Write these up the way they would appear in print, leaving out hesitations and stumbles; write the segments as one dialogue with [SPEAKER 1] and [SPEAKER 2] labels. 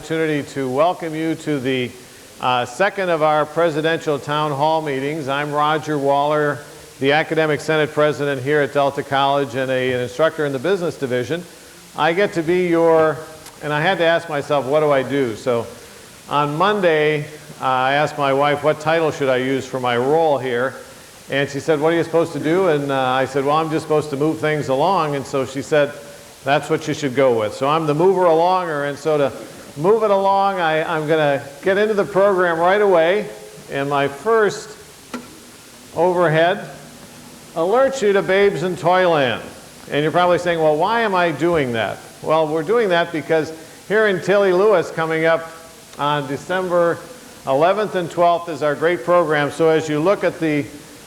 [SPEAKER 1] opportunity to welcome you to the second of our presidential town hall meetings. I'm Roger Waller, the Academic Senate President here at Delta College and an instructor in the business division. I get to be and I had to ask myself, what do I do? So on Monday, I asked my wife, what title should I use for my role here? And she said, what are you supposed to do? And I said, well, I'm just supposed to move things along. And so she said, that's what you should go with. So I'm the mover alonger. And so to move it along, I'm going to get into the program right away. And my first overhead alerts you to Babes in Toyland. And you're probably saying, well, why am I doing that? Well, we're doing that because here in Tilly Lewis coming up on December 11th and 12th is our great program. So as you look at the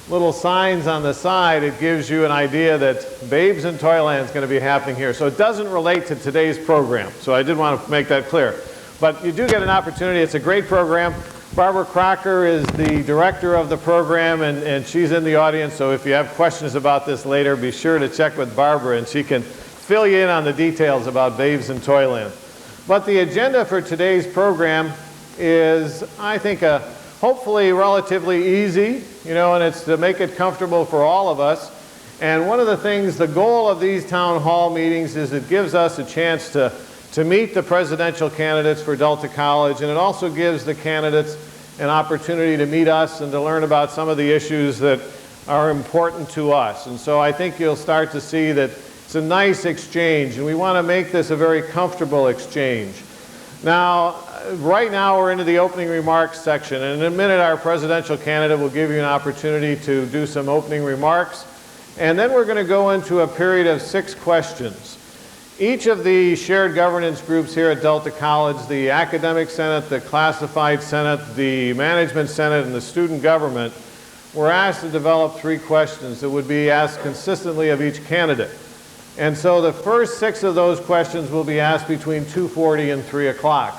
[SPEAKER 1] little signs on the side, it gives you an idea that Babes in Toyland is going to be happening here. So it doesn't relate to today's program. So I did want to make that clear. But you do get an opportunity. It's a great program. Barbara Crocker is the director of the program, and she's in the audience. So if you have questions about this later, be sure to check with Barbara, and she can fill you in on the details about Babes in Toyland. But the agenda for today's program is, I think, hopefully relatively easy, and it's to make it comfortable for all of us. And one of the things, the goal of these town hall meetings is it gives us a chance to meet the presidential candidates for Delta College, and it also gives the candidates an opportunity to meet us and to learn about some of the issues that are important to us. And so I think you'll start to see that it's a nice exchange, and we want to make this a very comfortable exchange. Now, right now we're into the opening remarks section, and in a minute our presidential candidate will give you an opportunity to do some opening remarks, and then we're going to go into a period of 6 questions. Each of the shared governance groups here at Delta College, the Academic Senate, the Classified Senate, the Management Senate, and the Student Government, were asked to develop 3 questions that would be asked consistently of each candidate. And so the first 6 of those questions will be asked between 2:40 and 3 o'clock.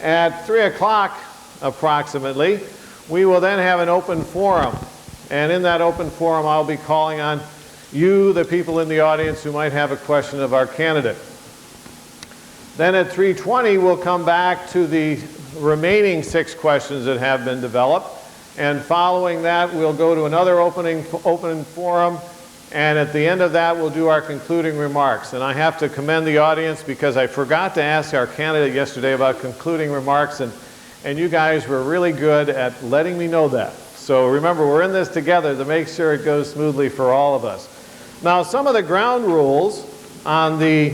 [SPEAKER 1] At 3 o'clock, approximately, we will then have an open forum. And in that open forum, I'll be calling on you, the people in the audience, who might have a question of our candidate. Then at 3:20, we'll come back to the remaining 6 questions that have been developed. And following that, we'll go to another open forum. And at the end of that, we'll do our concluding remarks. And I have to commend the audience because I forgot to ask our candidate yesterday about concluding remarks, and you guys were really good at letting me know that. So remember, we're in this together to make sure it goes smoothly for all of us. Now, some of the ground rules on the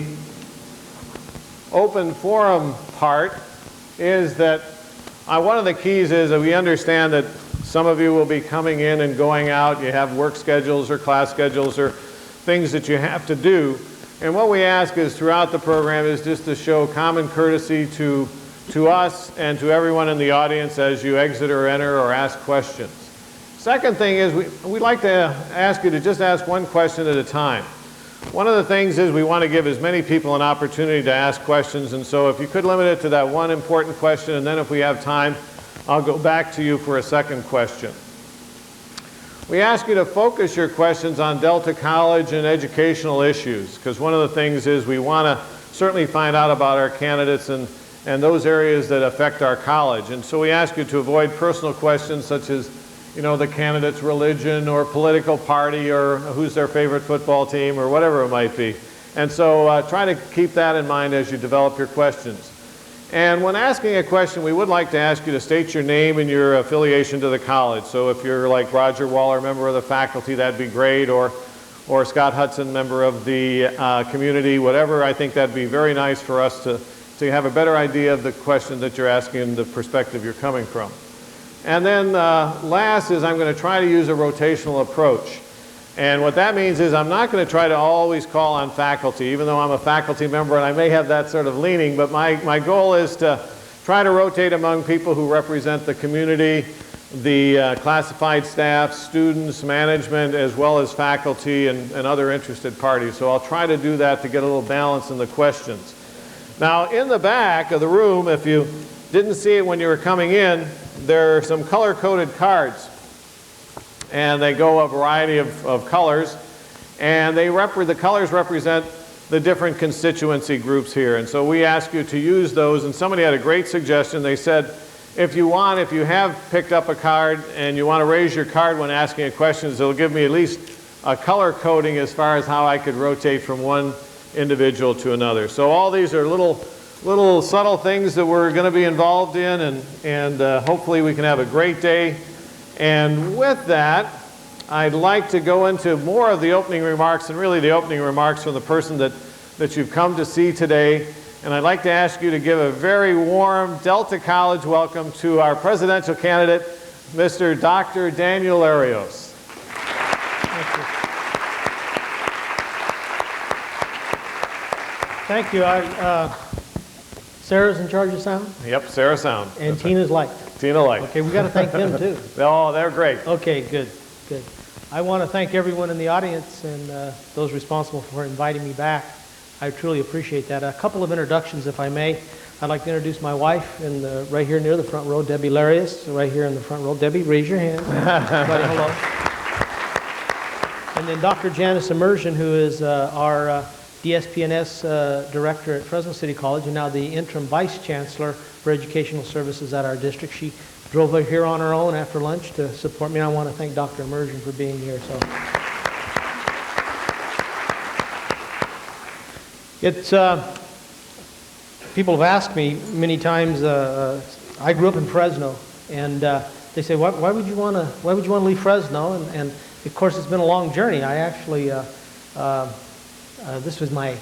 [SPEAKER 1] open forum part is that one of the keys is that we understand that some of you will be coming in and going out. You have work schedules or class schedules or things that you have to do. And what we ask is throughout the program is just to show common courtesy to us and to everyone in the audience as you exit or enter or ask questions. Second thing is we'd like to ask you to just ask one question at a time. One of the things is we want to give as many people an opportunity to ask questions, and so if you could limit it to that one important question, and then if we have time, I'll go back to you for a second question. We ask you to focus your questions on Delta College and educational issues, because one of the things is we want to certainly find out about our candidates and those areas that affect our college. And so we ask you to avoid personal questions such as the candidate's religion or political party or who's their favorite football team or whatever it might be. And so try to keep that in mind as you develop your questions. And when asking a question, we would like to ask you to state your name and your affiliation to the college. So if you're like Roger Waller, member of the faculty, that'd be great, or Scott Hudson, member of the community, whatever, I think that'd be very nice for us to have a better idea of the question that you're asking and the perspective you're coming from. And then last is I'm going to try to use a rotational approach. And what that means is I'm not going to try to always call on faculty, even though I'm a faculty member and I may have that sort of leaning, but my goal is to try to rotate among people who represent the community, the classified staff, students, management, as well as faculty and other interested parties. So I'll try to do that to get a little balance in the questions. Now, in the back of the room, if you didn't see it when you were coming in, there are some color-coded cards. And they go a variety of colors. And the colors represent the different constituency groups here. And so we ask you to use those. And somebody had a great suggestion. They said, if you have picked up a card and you want to raise your card when asking a question, it'll give me at least a color coding as far as how I could rotate from one individual to another. So all these are little subtle things that we're going to be involved in, and hopefully we can have a great day. And with that, I'd like to go into more of the opening remarks, and really the opening remarks from the person that you've come to see today. And I'd like to ask you to give a very warm Delta College welcome to our presidential candidate, Mr. Dr. Daniel Larios.
[SPEAKER 2] Thank you. Sarah's in charge of sound?
[SPEAKER 1] Yep, Sarah Sound.
[SPEAKER 2] And Tina's light.
[SPEAKER 1] Tina Light.
[SPEAKER 2] Okay, we got to thank them too.
[SPEAKER 1] Oh, they're great.
[SPEAKER 2] Okay, good. I want to thank everyone in the audience and those responsible for inviting me back. I truly appreciate that. A couple of introductions, if I may. I'd like to introduce my wife, right here near the front row, Debbie Larios, right here in the front row. Debbie, raise your hand. Everybody, hello. And then Dr. Janice Immersion, who is our DSPNS director at Fresno City College and now the interim vice chancellor for educational services at our district. She drove over here on her own after lunch to support me. I want to thank Dr. Immersion for being here. So it's people have asked me many times. I grew up in Fresno, and they say, why would you want to leave Fresno? And of course, it's been a long journey. I actually this was my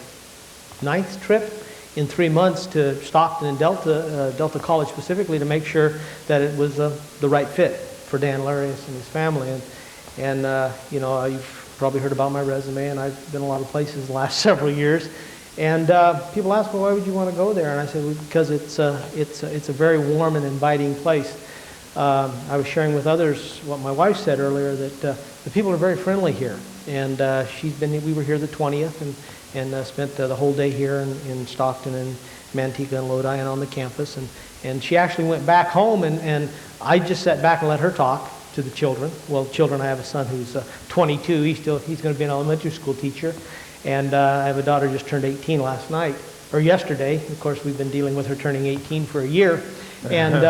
[SPEAKER 2] 9th trip in 3 months to Stockton and Delta College specifically, to make sure that it was the right fit for Dan Larios and his family. And you know, you've probably heard about my resume, and I've been a lot of places the last several years. And people ask, well, why would you want to go there? And I said, well, because it's a very warm and inviting place. I was sharing with others what my wife said earlier, that the people are very friendly here. And we were here the 20th and spent the whole day here in Stockton and Manteca and Lodi and on the campus. And she actually went back home, and I just sat back and let her talk to the children. Well, children, I have a son who's 22. He's going to be an elementary school teacher. And I have a daughter who just turned 18 last night, or yesterday. Of course, we've been dealing with her turning 18 for a year. And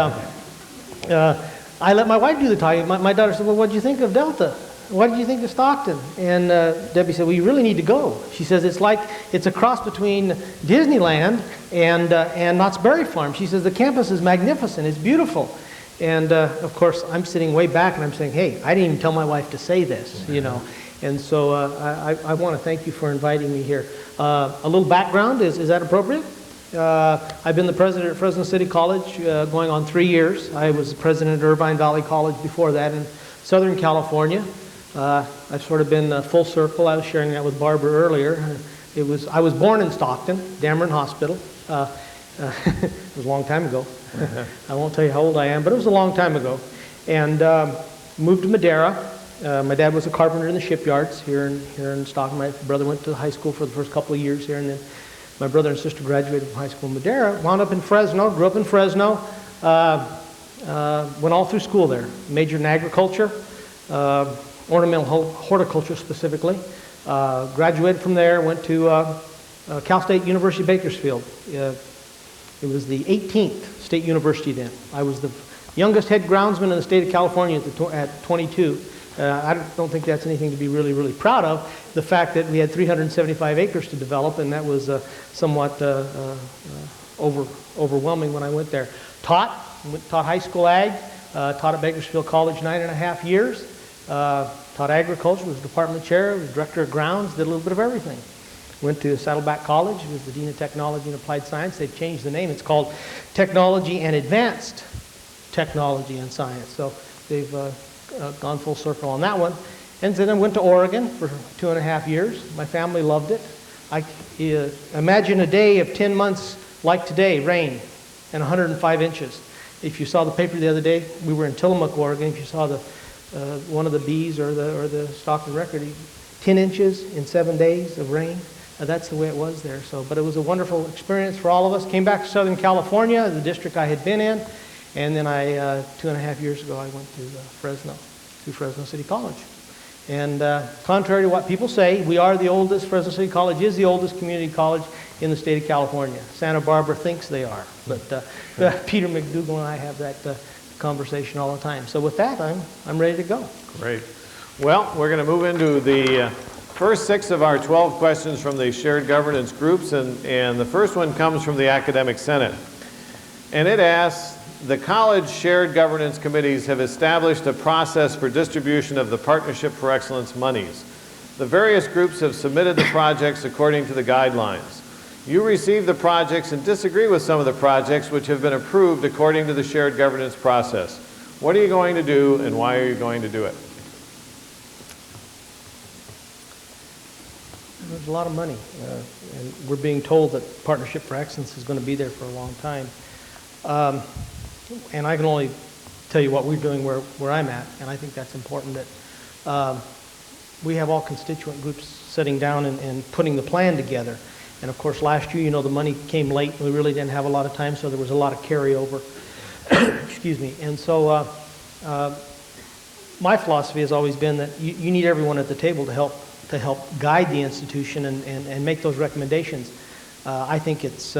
[SPEAKER 2] I let my wife do the talking. My daughter said, well, what did you think of Delta? What did you think of Stockton? And Debbie said, well, you really need to go. She says, it's a cross between Disneyland and Knott's Berry Farm. She says, the campus is magnificent. It's beautiful. And of course, I'm sitting way back and I'm saying, hey, I didn't even tell my wife to say this, you know. And so I want to thank you for inviting me here. A little background, is that appropriate? I've been the president at Fresno City College going on 3 years. I was the president at Irvine Valley College before that in Southern California. I've sort of been full circle. I was sharing that with Barbara earlier. I was born in Stockton, Dameron Hospital. It was a long time ago. I won't tell you how old I am, but it was a long time ago. And moved to Madera. My dad was a carpenter in the shipyards here in Stockton. My brother went to high school for the first couple of years here, and then my brother and sister graduated from high school in Madera. Wound up in Fresno, grew up in Fresno, went all through school there. Majored in agriculture, ornamental horticulture specifically. Graduated from there, went to Cal State University Bakersfield. It was the 18th state university then. I was the youngest head groundsman in the state of California at 22. I don't think that's anything to be really, really proud of. The fact that we had 375 acres to develop, and that was somewhat overwhelming when I went there. Taught high school ag, taught at Bakersfield College 9.5 years. Taught agriculture, was department chair, was director of grounds, did a little bit of everything. Went to Saddleback College, was the dean of technology and applied science. They've changed the name. It's called Technology and Advanced Technology and Science. So they've gone full circle on that one. And then I went to Oregon for 2.5 years. My family loved it. I imagine a day of 10 months like today, rain and 105 inches. If you saw the paper the other day, we were in Tillamook, Oregon. If you saw one of the B's or the Stockton Record, 10 inches in 7 days of rain. That's the way it was there. So, but it was a wonderful experience for all of us. Came back to Southern California, the district I had been in, and then 2.5 years ago I went to Fresno City College. And contrary to what people say, we are the oldest, Fresno City College is the oldest community college in the state of California. Santa Barbara thinks they are, but Peter McDougall and I have that conversation all the time. So with that, I'm ready to go.
[SPEAKER 1] Great. Well, we're going to move into the first 6 of our 12 questions from the shared governance groups, and the first one comes from the Academic Senate. And it asks, the college shared governance committees have established a process for distribution of the Partnership for Excellence monies. The various groups have submitted the projects according to the guidelines. You receive the projects and disagree with some of the projects which have been approved according to the shared governance process. What are you going to do, and why are you going to do it?
[SPEAKER 2] There's a lot of money, and we're being told that Partnership for Excellence is going to be there for a long time. And I can only tell you what we're doing where I'm at, and I think that's important that we have all constituent groups sitting down and putting the plan together. And of course, last year, the money came late, and we really didn't have a lot of time, so there was a lot of carryover. Excuse me. And so my philosophy has always been that you need everyone at the table to help guide the institution and make those recommendations. I think it's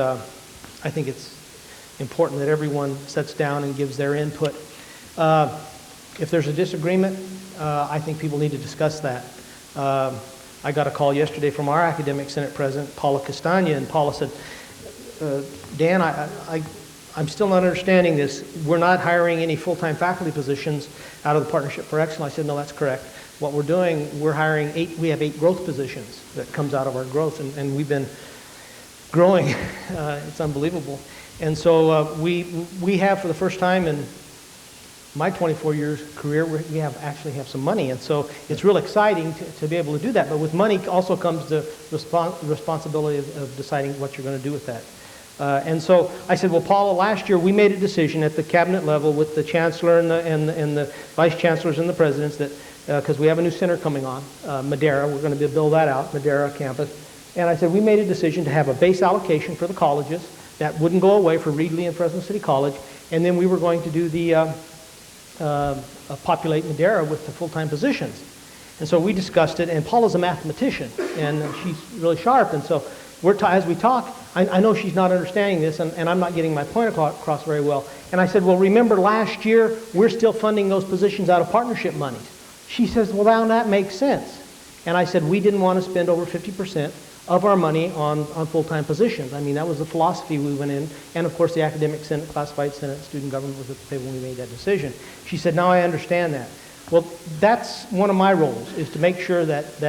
[SPEAKER 2] important that everyone sits down and gives their input. If there's a disagreement, I think people need to discuss that. I got a call yesterday from our Academic Senate President, Paula Castagna, and Paula said, Dan, I'm still not understanding this. We're not hiring any full-time faculty positions out of the Partnership for Excellence. I said, no, that's correct. What we're doing, we have 8 growth positions that comes out of our growth, and we've been growing. It's unbelievable. And so we have, for the first time in my 24 years career, we actually have some money, and so it's real exciting to be able to do that. But with money also comes the responsibility of deciding what you're going to do with that. And so I said, well, Paula, last year we made a decision at the cabinet level with the chancellor and the vice chancellors and the presidents that because we have a new center coming on, Madera, we're going to build that out, Madera campus. And I said we made a decision to have a base allocation for the colleges that wouldn't go away for Reedley and Fresno City College, and then we were going to do the populate Madera with the full-time positions. And so we discussed it, and Paula's a mathematician, and she's really sharp, and so as we talk, I know she's not understanding this, and I'm not getting my point across very well. And I said, well, remember last year, we're still funding those positions out of partnership monies. She says, well, now that makes sense. And I said, we didn't want to spend over 50% of our money on full-time positions. I mean, that was the philosophy we went in. And of course, the Academic Senate, Classified Senate, Student Government was at the table when we made that decision. She said, now I understand that. Well, that's one of my roles, is to make sure that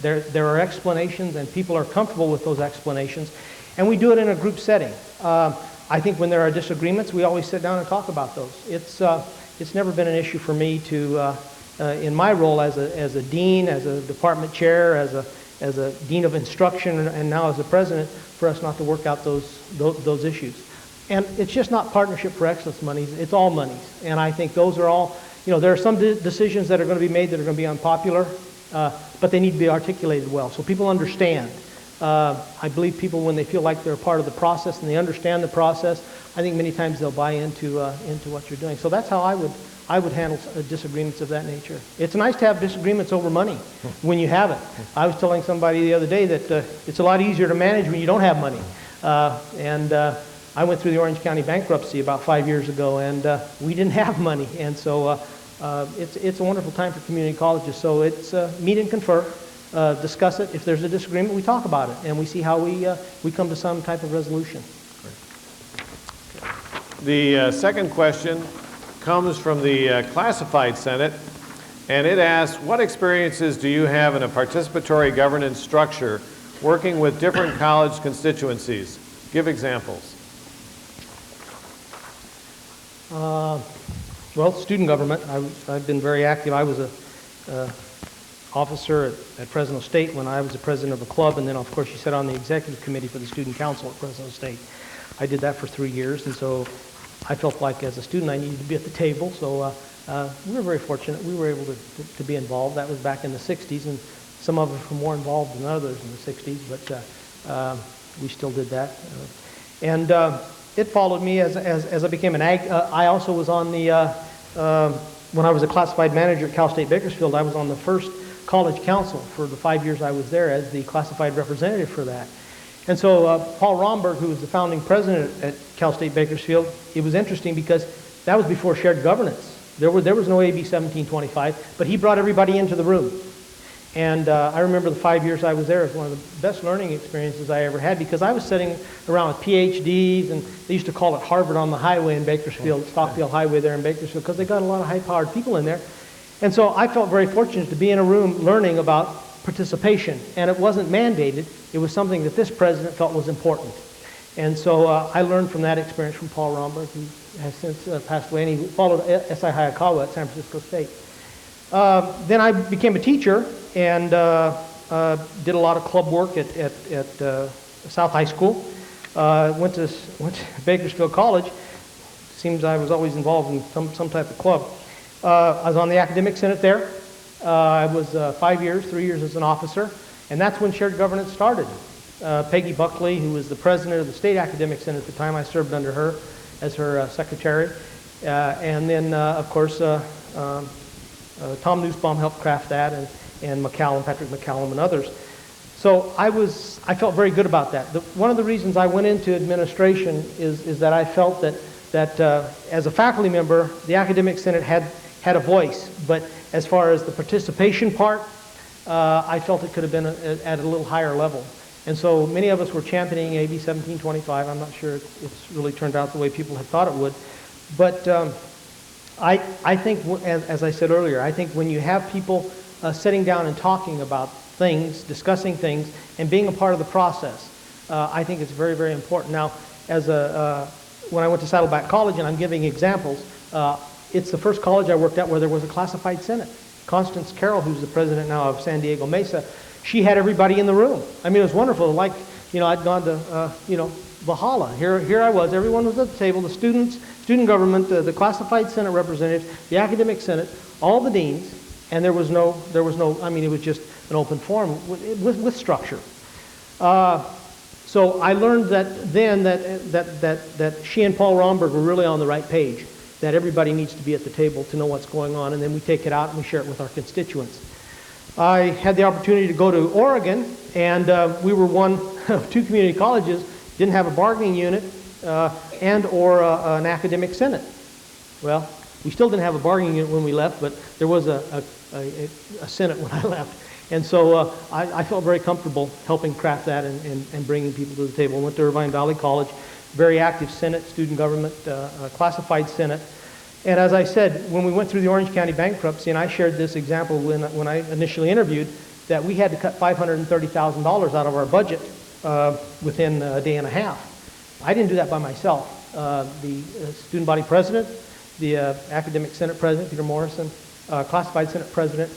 [SPEAKER 2] there are explanations and people are comfortable with those explanations. And we do it in a group setting. I think when there are disagreements, we always sit down and talk about those. It's never been an issue for me to, in my role as a dean, as a department chair, as a dean of instruction, and now as a president, for us not to work out those issues. And it's just not Partnership for Excellence monies, it's all monies. And I think those are all, there are some decisions that are going to be made that are going to be unpopular, but they need to be articulated well, so people understand. I believe people, when they feel like they're a part of the process and they understand the process, I think many times they'll buy into what you're doing. So that's how I would handle disagreements of that nature. It's nice to have disagreements over money when you have it. I was telling somebody the other day that it's a lot easier to manage when you don't have money. I went through the Orange County bankruptcy about 5 years ago, and we didn't have money. And so it's a wonderful time for community colleges. So it's meet and confer, discuss it. If there's a disagreement, we talk about it, and we see how we come to some type of resolution.
[SPEAKER 1] The second question comes from the Classified Senate, and it asks, what experiences do you have in a participatory governance structure working with different college constituencies? Give examples.
[SPEAKER 2] Well, student government, I've been very active. I was a officer at Fresno State when I was the president of the club, and then of course you sat on the executive committee for the student council at Fresno State. I did that for 3 years, and so I felt like as a student I needed to be at the table, so we were very fortunate. We were able to be involved. That was back in the 60s, and some of us were more involved than others in the 60s, but we still did that. It followed me as I became an ag. I also was on the, when I was a classified manager at Cal State Bakersfield, I was on the first college council for the 5 years I was there as the classified representative for that. And so Paul Romberg, who was the founding president at Cal State Bakersfield, it was interesting because that was before shared governance. There was no AB 1725, but he brought everybody into the room. And I remember the 5 years I was there as one of the best learning experiences I ever had, because I was sitting around with PhDs, and they used to call it Harvard on the Highway in Bakersfield, Stockdale Highway there in Bakersfield, because they got a lot of high-powered people in there. And so I felt very fortunate to be in a room learning about participation, and it wasn't mandated. It was something that this president felt was important. And so I learned from that experience from Paul Romberg, who has since passed away, and he followed S.I. Hayakawa at San Francisco State. Then I became a teacher and did a lot of club work at South High School. Went to Bakersfield College. Seems I was always involved in some type of club. I was on the academic senate there. I was 5 years, 3 years as an officer, and that's when shared governance started. Peggy Buckley, who was the president of the state academic senate at the time, I served under her as her secretary. And then, of course, Tom Nussbaum helped craft that, and Patrick McCallum and others. So I felt very good about that. One of the reasons I went into administration is that I felt that as a faculty member, the academic senate had a voice, but as far as the participation part, I felt it could have been at a little higher level. And so many of us were championing AB 1725. I'm not sure it's really turned out the way people had thought it would. But I think, as I said earlier, I think when you have people sitting down and talking about things, discussing things, and being a part of the process, I think it's very, very important. Now, when I went to Saddleback College, and I'm giving examples, it's the first college I worked at where there was a classified senate. Constance Carroll, who's the president now of San Diego Mesa, she had everybody in the room. I mean, it was wonderful. Like, I'd gone to, Valhalla. Here I was. Everyone was at the table. The students, student government, the classified senate representatives, the academic senate, all the deans, and there was no. I mean, it was just an open forum with structure. So I learned that she and Paul Romberg were really on the right page. That everybody needs to be at the table to know what's going on, and then we take it out and we share it with our constituents. I had the opportunity to go to Oregon, and we were one of two community colleges, didn't have a bargaining unit and/or an academic senate. Well, we still didn't have a bargaining unit when we left, but there was a senate when I left. And so I felt very comfortable helping craft that and bringing people to the table. Went to Irvine Valley College, very active senate, student government, classified senate. And as I said, when we went through the Orange County bankruptcy, and I shared this example when I initially interviewed, that we had to cut $530,000 out of our budget within a day and a half. I didn't do that by myself. The student body president, the academic senate president, Peter Morrison, classified senate president,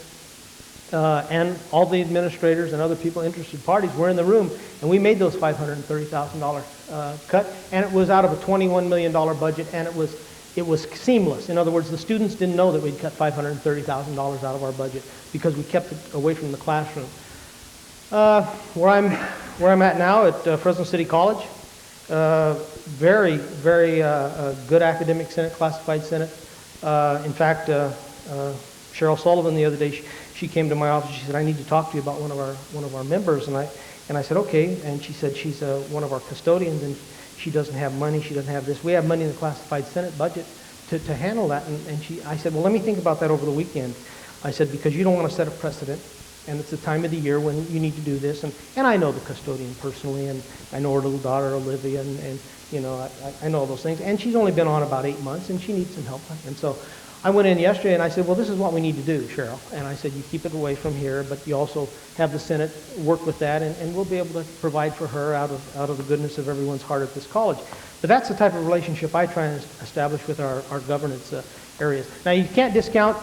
[SPEAKER 2] and all the administrators and other people, interested parties, were in the room, and we made those $530,000 cut, and it was out of a $21 million budget, and it was seamless. In other words, the students didn't know that we'd cut $530,000 out of our budget because we kept it away from the classroom. Where I'm at now at Fresno City College, very, very good academic senate, classified senate. In fact, Cheryl Sullivan the other day, she came to my office. She said, "I need to talk to you about one of our members." And I said, "Okay." And she said, "She's one of our custodians, and she doesn't have money. She doesn't have this. We have money in the classified senate budget to handle that." And I said, "Well, let me think about that over the weekend." I said, "Because you don't want to set a precedent, and it's the time of the year when you need to do this." And I know the custodian personally, and I know her little daughter Olivia, and I know all those things. And she's only been on about 8 months, and she needs some help. And so I went in yesterday and I said, "Well, this is what we need to do, Cheryl." And I said, "You keep it away from here, but you also have the Senate work with that, and we'll be able to provide for her out of the goodness of everyone's heart at this college." But that's the type of relationship I try and establish with our governance areas. Now, you can't discount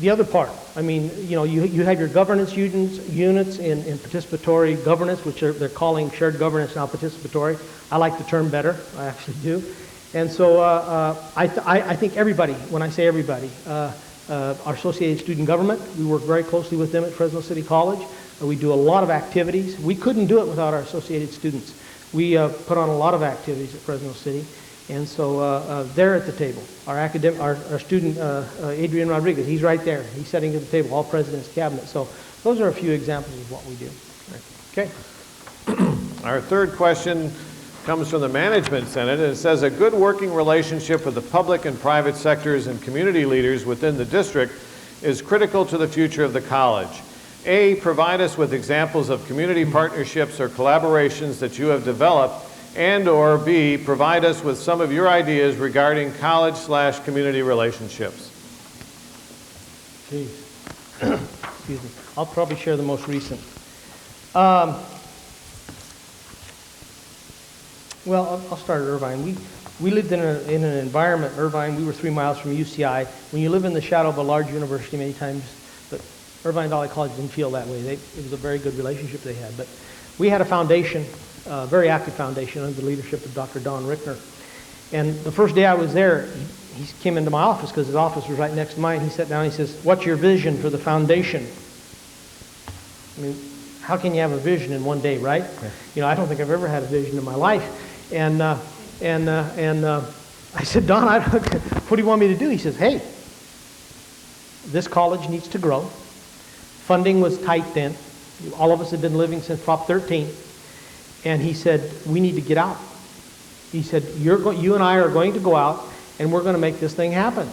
[SPEAKER 2] the other part. I mean, you have your governance units in participatory governance, which they're calling shared governance now participatory. I like the term better. I actually do. And so I think everybody, when I say everybody, our Associated Student Government, we work very closely with them at Fresno City College. We do a lot of activities. We couldn't do it without our associated students. We put on a lot of activities at Fresno City. And so they're at the table. Our student, Adrian Rodriguez, he's right there. He's sitting at the table, all president's cabinet. So those are a few examples of what we do. Okay.
[SPEAKER 1] Our third question comes from the Management Senate, and it says, a good working relationship with the public and private sectors and community leaders within the district is critical to the future of the college. A, provide us with examples of community partnerships or collaborations that you have developed, and or B, provide us with some of your ideas regarding college/community relationships.
[SPEAKER 2] Jeez. Excuse me. I'll probably share the most recent. Well, I'll start at Irvine. We lived in an environment, Irvine, we were 3 miles from UCI. When you live in the shadow of a large university many times, but Irvine Valley College didn't feel that way. It was a very good relationship they had. But we had a foundation, a very active foundation under the leadership of Dr. Don Rickner. And the first day I was there, he came into my office because his office was right next to mine. He sat down and he says, what's your vision for the foundation? I mean, how can you have a vision in one day, right? Yeah. You know, I don't think I've ever had a vision in my life. And I said, Don, what do you want me to do? He says, hey, this college needs to grow. Funding was tight then. All of us had been living since Prop 13. And he said, we need to get out. He said, you and I are going to go out and we're going to make this thing happen.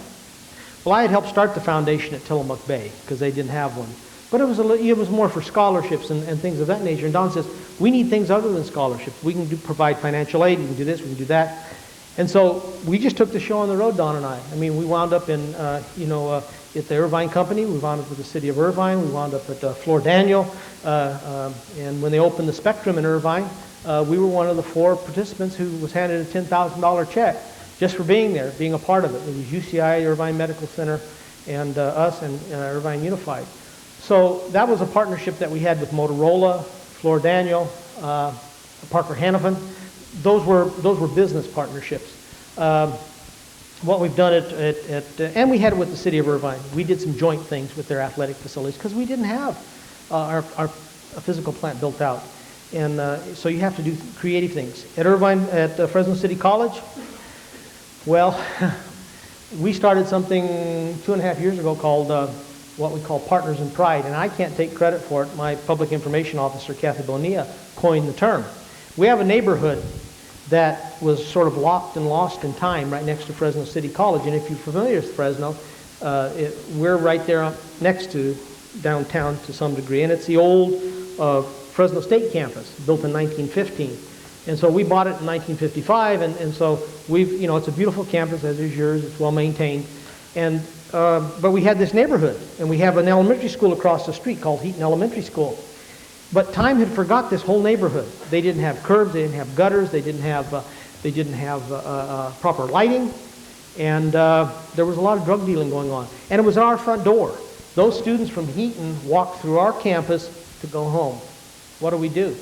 [SPEAKER 2] Well, I had helped start the foundation at Tillamook Bay because they didn't have one. But it was more for scholarships and things of that nature. And Don says, we need things other than scholarships. We can provide financial aid, we can do this, we can do that. And so we just took the show on the road, Don and I. I mean, we wound up in, at the Irvine Company. We wound up with the city of Irvine. We wound up at Floor Daniel. And when they opened the Spectrum in Irvine, we were one of the 4 participants who was handed a $10,000 check just for being there, being a part of it. It was UCI, Irvine Medical Center, and us and Irvine Unified. So that was a partnership that we had with Motorola, Floor Daniel, Parker Hannafin. Those were business partnerships. What we've done and we had it with the city of Irvine. We did some joint things with their athletic facilities because we didn't have our physical plant built out. And so you have to do creative things. At Irvine, at Fresno City College, well, we started something 2.5 years ago called what we call Partners in Pride, and I can't take credit for it. My public information officer, Kathy Bonilla, coined the term. We have a neighborhood that was sort of locked and lost in time right next to Fresno City College, and if you're familiar with Fresno, we're right there next to downtown to some degree, and it's the old Fresno State campus, built in 1915. And so we bought it in 1955, and so it's a beautiful campus, as is yours. It's well maintained. And but we had this neighborhood, and we have an elementary school across the street called Heaton Elementary School. But time had forgot this whole neighborhood. They didn't have curbs, they didn't have gutters, they didn't have proper lighting, and there was a lot of drug dealing going on. And it was at our front door. Those students from Heaton walked through our campus to go home. What do?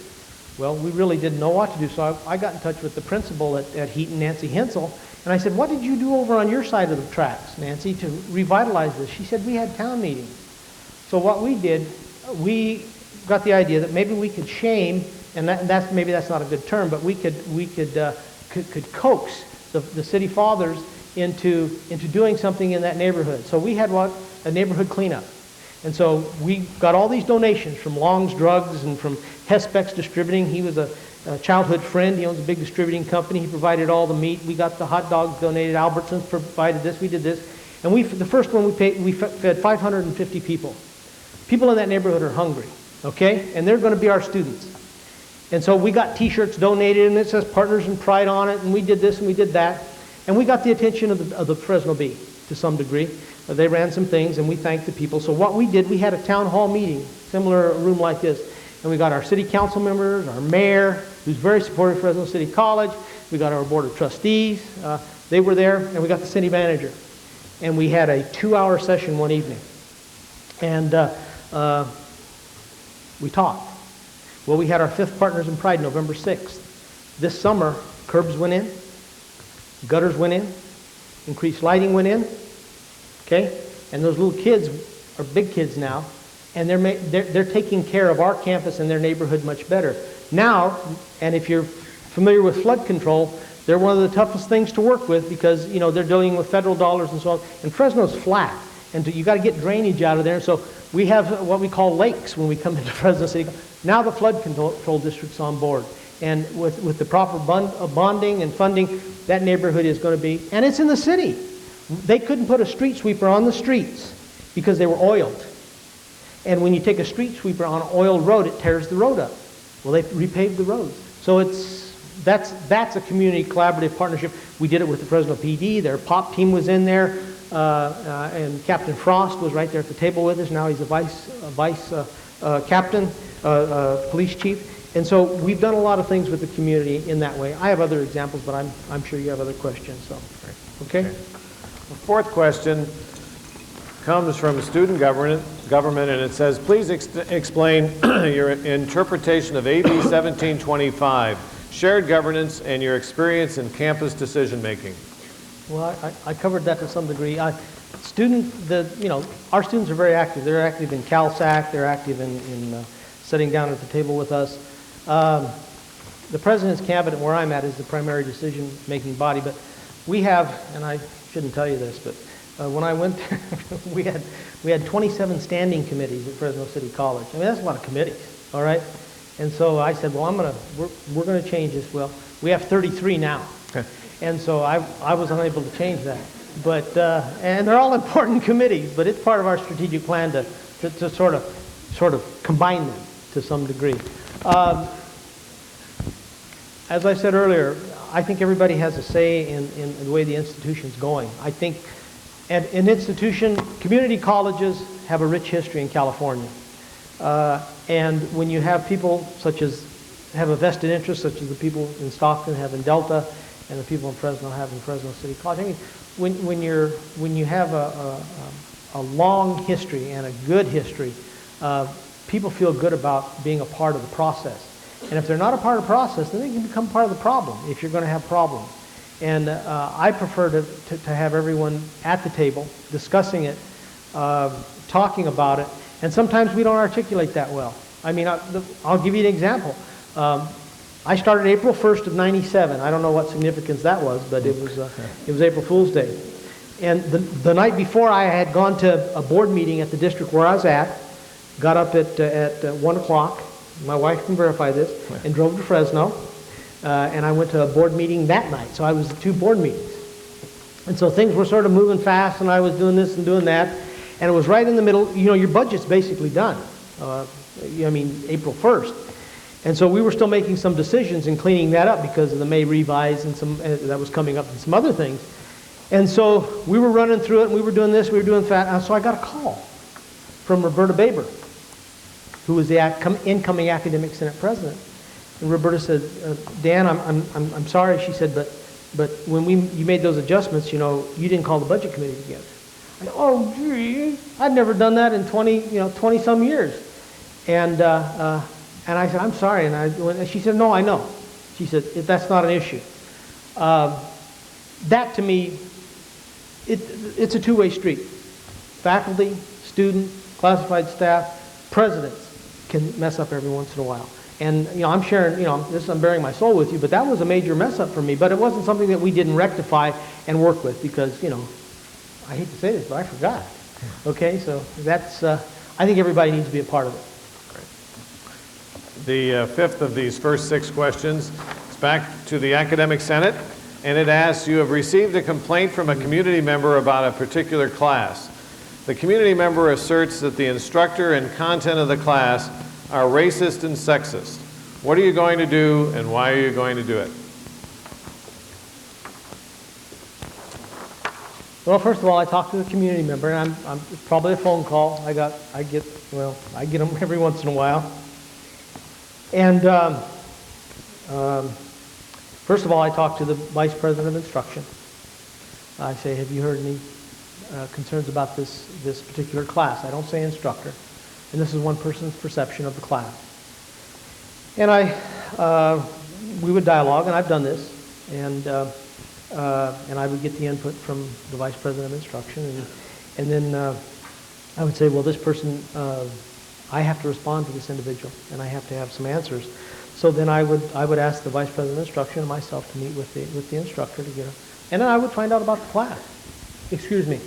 [SPEAKER 2] Well, we really didn't know what to do, so I got in touch with the principal at Heaton, Nancy Hensel, and I said, what did you do over on your side of the tracks, Nancy, to revitalize this? She said, we had town meetings. So what we did, we got the idea that maybe we could shame, and maybe that's not a good term, but we could coax the city fathers into doing something in that neighborhood. So we had a neighborhood cleanup. And so we got all these donations from Long's Drugs and from Hespex Distributing. He was a childhood friend. He owns a big distributing company. He provided all the meat. We got the hot dogs donated. Albertsons provided this. We did this. And the first one we fed 550 people. People in that neighborhood are hungry, okay? And they're going to be our students. And so we got T-shirts donated, and it says Partners in Pride on it, and we did this and we did that. And we got the attention of the Fresno Bee to some degree. They ran some things, and we thanked the people. So what we did, we had a town hall meeting, similar room like this. And we got our city council members, our mayor, who's very supportive of Fresno City College. We got our board of trustees. They were there, and we got the city manager. And we had a 2-hour session one evening. And we talked. Well, we had our 5th Partners in Pride November 6th. This summer, curbs went in, gutters went in, increased lighting went in, okay? And those little kids are big kids now, and they're taking care of our campus and their neighborhood much better. Now, and if you're familiar with flood control, They're one of the toughest things to work with because, you know, they're dealing with federal dollars and so on. And Fresno's flat, and you got to get drainage out of there. So we have what we call lakes when we come into Fresno City. Now the flood control district's on board. And with the proper bonding and funding, that neighborhood is going to be, and it's in the city. They couldn't put a street sweeper on the streets because they were oiled. And when you take a street sweeper on an oiled road, it tears the road up. Well, they repaved the roads. So that's a community collaborative partnership. We did it with the Fresno PD. Their POP team was in there, and Captain Frost was right there at the table with us. Now he's a vice captain, police chief. And so we've done a lot of things with the community in that way. I have other examples, but I'm sure you have other questions. So, okay?
[SPEAKER 1] The fourth question comes from student government, and it says, please explain your interpretation of AB 1725, shared governance, and your experience in campus decision making.
[SPEAKER 2] Well, I covered that to some degree. Our students are very active. They're active in CalSAC. They're active in sitting down at the table with us. The President's Cabinet, where I'm at, is the primary decision-making body, but we have, and I shouldn't tell you this, but when I went there, we had 27 standing committees at Fresno City College. I mean, that's a lot of committees, all right? And so I said, well, we're going to change this. Well, we have 33 now. And so I was unable to change that. But, and they're all important committees, but it's part of our strategic plan to sort of combine them to some degree. As I said earlier, I think everybody has a say in the way the institution's going. I think an institution, community colleges have a rich history in California. And when you have people such as have a vested interest, such as the people in Stockton have in Delta, and the people in Fresno have in Fresno City College, I mean, when you have a long history and a good history, people feel good about being a part of the process. And if they're not a part of the process, then they can become part of the problem if you're going to have problems. And I prefer to have everyone at the table discussing it, talking about it, and sometimes we don't articulate that well. I mean, I'll give you an example. I started April 1st of '97. I don't know what significance that was, but it was April Fool's Day. And the night before, I had gone to a board meeting at the district where I was at, got up at 1 o'clock, my wife can verify this, and drove to Fresno. And I went to a board meeting that night. So I was at 2 board meetings. And so things were sort of moving fast, and I was doing this and doing that. And it was right in the middle. You know, your budget's basically done. April 1st. And so we were still making some decisions and cleaning that up because of the May revise and some that was coming up and some other things. And so we were running through it, and we were doing this, we were doing that. And so I got a call from Roberta Baber, who was the incoming academic senate president. And Roberta said, Dan, I'm sorry. She said, but when you made those adjustments, you know, you didn't call the budget committee together. I said, oh, gee, I'd never done that in 20 some years. And I said, I'm sorry. And she said, no, I know. She said, that's not an issue. That to me, it's a two-way street. Faculty, student, classified staff, presidents can mess up every once in a while. And, you know, I'm sharing, you know, I'm bearing my soul with you, but that was a major mess up for me. But it wasn't something that we didn't rectify and work with because, you know, I hate to say this, but I forgot. Okay, so that's, I think everybody needs to be a part of it.
[SPEAKER 1] The fifth of these first 6 questions is back to the Academic Senate, and it asks, you have received a complaint from a community member about a particular class. The community member asserts that the instructor and content of the class are racist and sexist. What are you going to do, and why are you going to do it?
[SPEAKER 2] Well, first of all, I talked to the community member, and I'm probably a phone call. I get them every once in a while. And first of all, I talked to the vice president of instruction. I say, have you heard any concerns about this particular class? I don't say instructor. And this is one person's perception of the class. And we would dialogue, and I've done this, and I would get the input from the vice president of instruction, and then I would say, well, this person, I have to respond to this individual, and I have to have some answers. So then I would ask the vice president of instruction and myself to meet with the instructor to get and then I would find out about the class. Excuse me.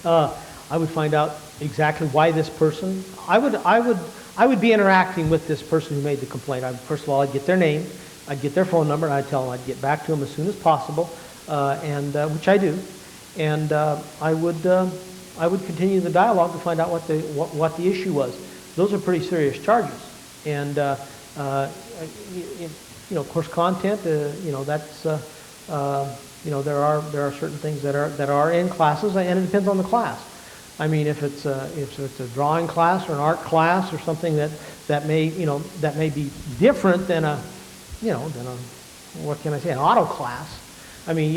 [SPEAKER 2] I would find out exactly why this person. I would be interacting with this person who made the complaint. First of all, I'd get their name, I'd get their phone number, and I'd tell them I'd get back to them as soon as possible, and which I do, and I would continue the dialogue to find out what the issue was. Those are pretty serious charges, and of course, content. That's there are certain things that are in classes, and it depends on the class. I mean, if it's a drawing class or an art class or something that may be different than a what can I say, an auto class. I mean, I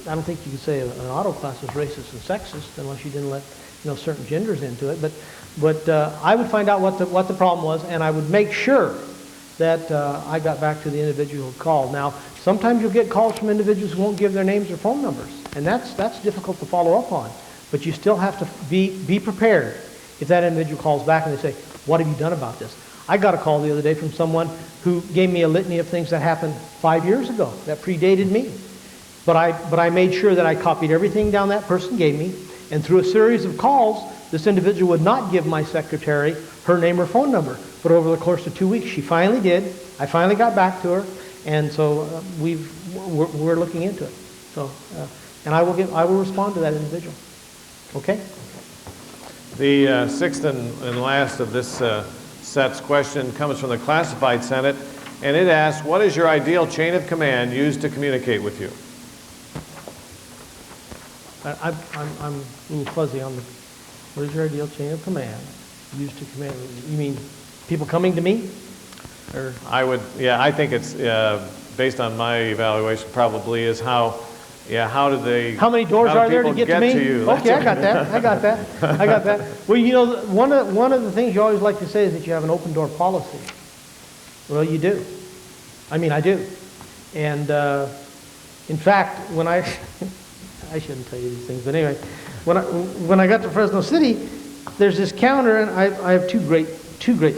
[SPEAKER 2] don't think you could say an auto class is racist and sexist unless you didn't let certain genders into it. But I would find out what the problem was, and I would make sure that I got back to the individual who called. Now, sometimes you'll get calls from individuals who won't give their names or phone numbers, and that's difficult to follow up on. But you still have to be prepared if that individual calls back and they say, "What have you done about this?" I got a call the other day from someone who gave me a litany of things that happened 5 years ago that predated me. But I made sure that I copied everything down that person gave me, and through a series of calls, this individual would not give my secretary her name or phone number. But over the course of 2 weeks, she finally did. I finally got back to her, and so we're looking into it. So, and I will respond to that individual. Okay.
[SPEAKER 1] The sixth and last of this set's question comes from the Classified Senate, and it asks, what is your ideal chain of command used to communicate with you?
[SPEAKER 2] I'm a little fuzzy on what is your ideal chain of command used to command? You mean people coming to me? Or
[SPEAKER 1] I think it's based on my evaluation probably is how many
[SPEAKER 2] doors are there to
[SPEAKER 1] people
[SPEAKER 2] get to me?
[SPEAKER 1] you?
[SPEAKER 2] Okay, I got that. Well, one of the things you always like to say is that you have an open door policy. Well, you do. I mean, I do. And in fact, when I shouldn't tell you these things, but anyway, when I got to Fresno City, there's this counter, and I have two great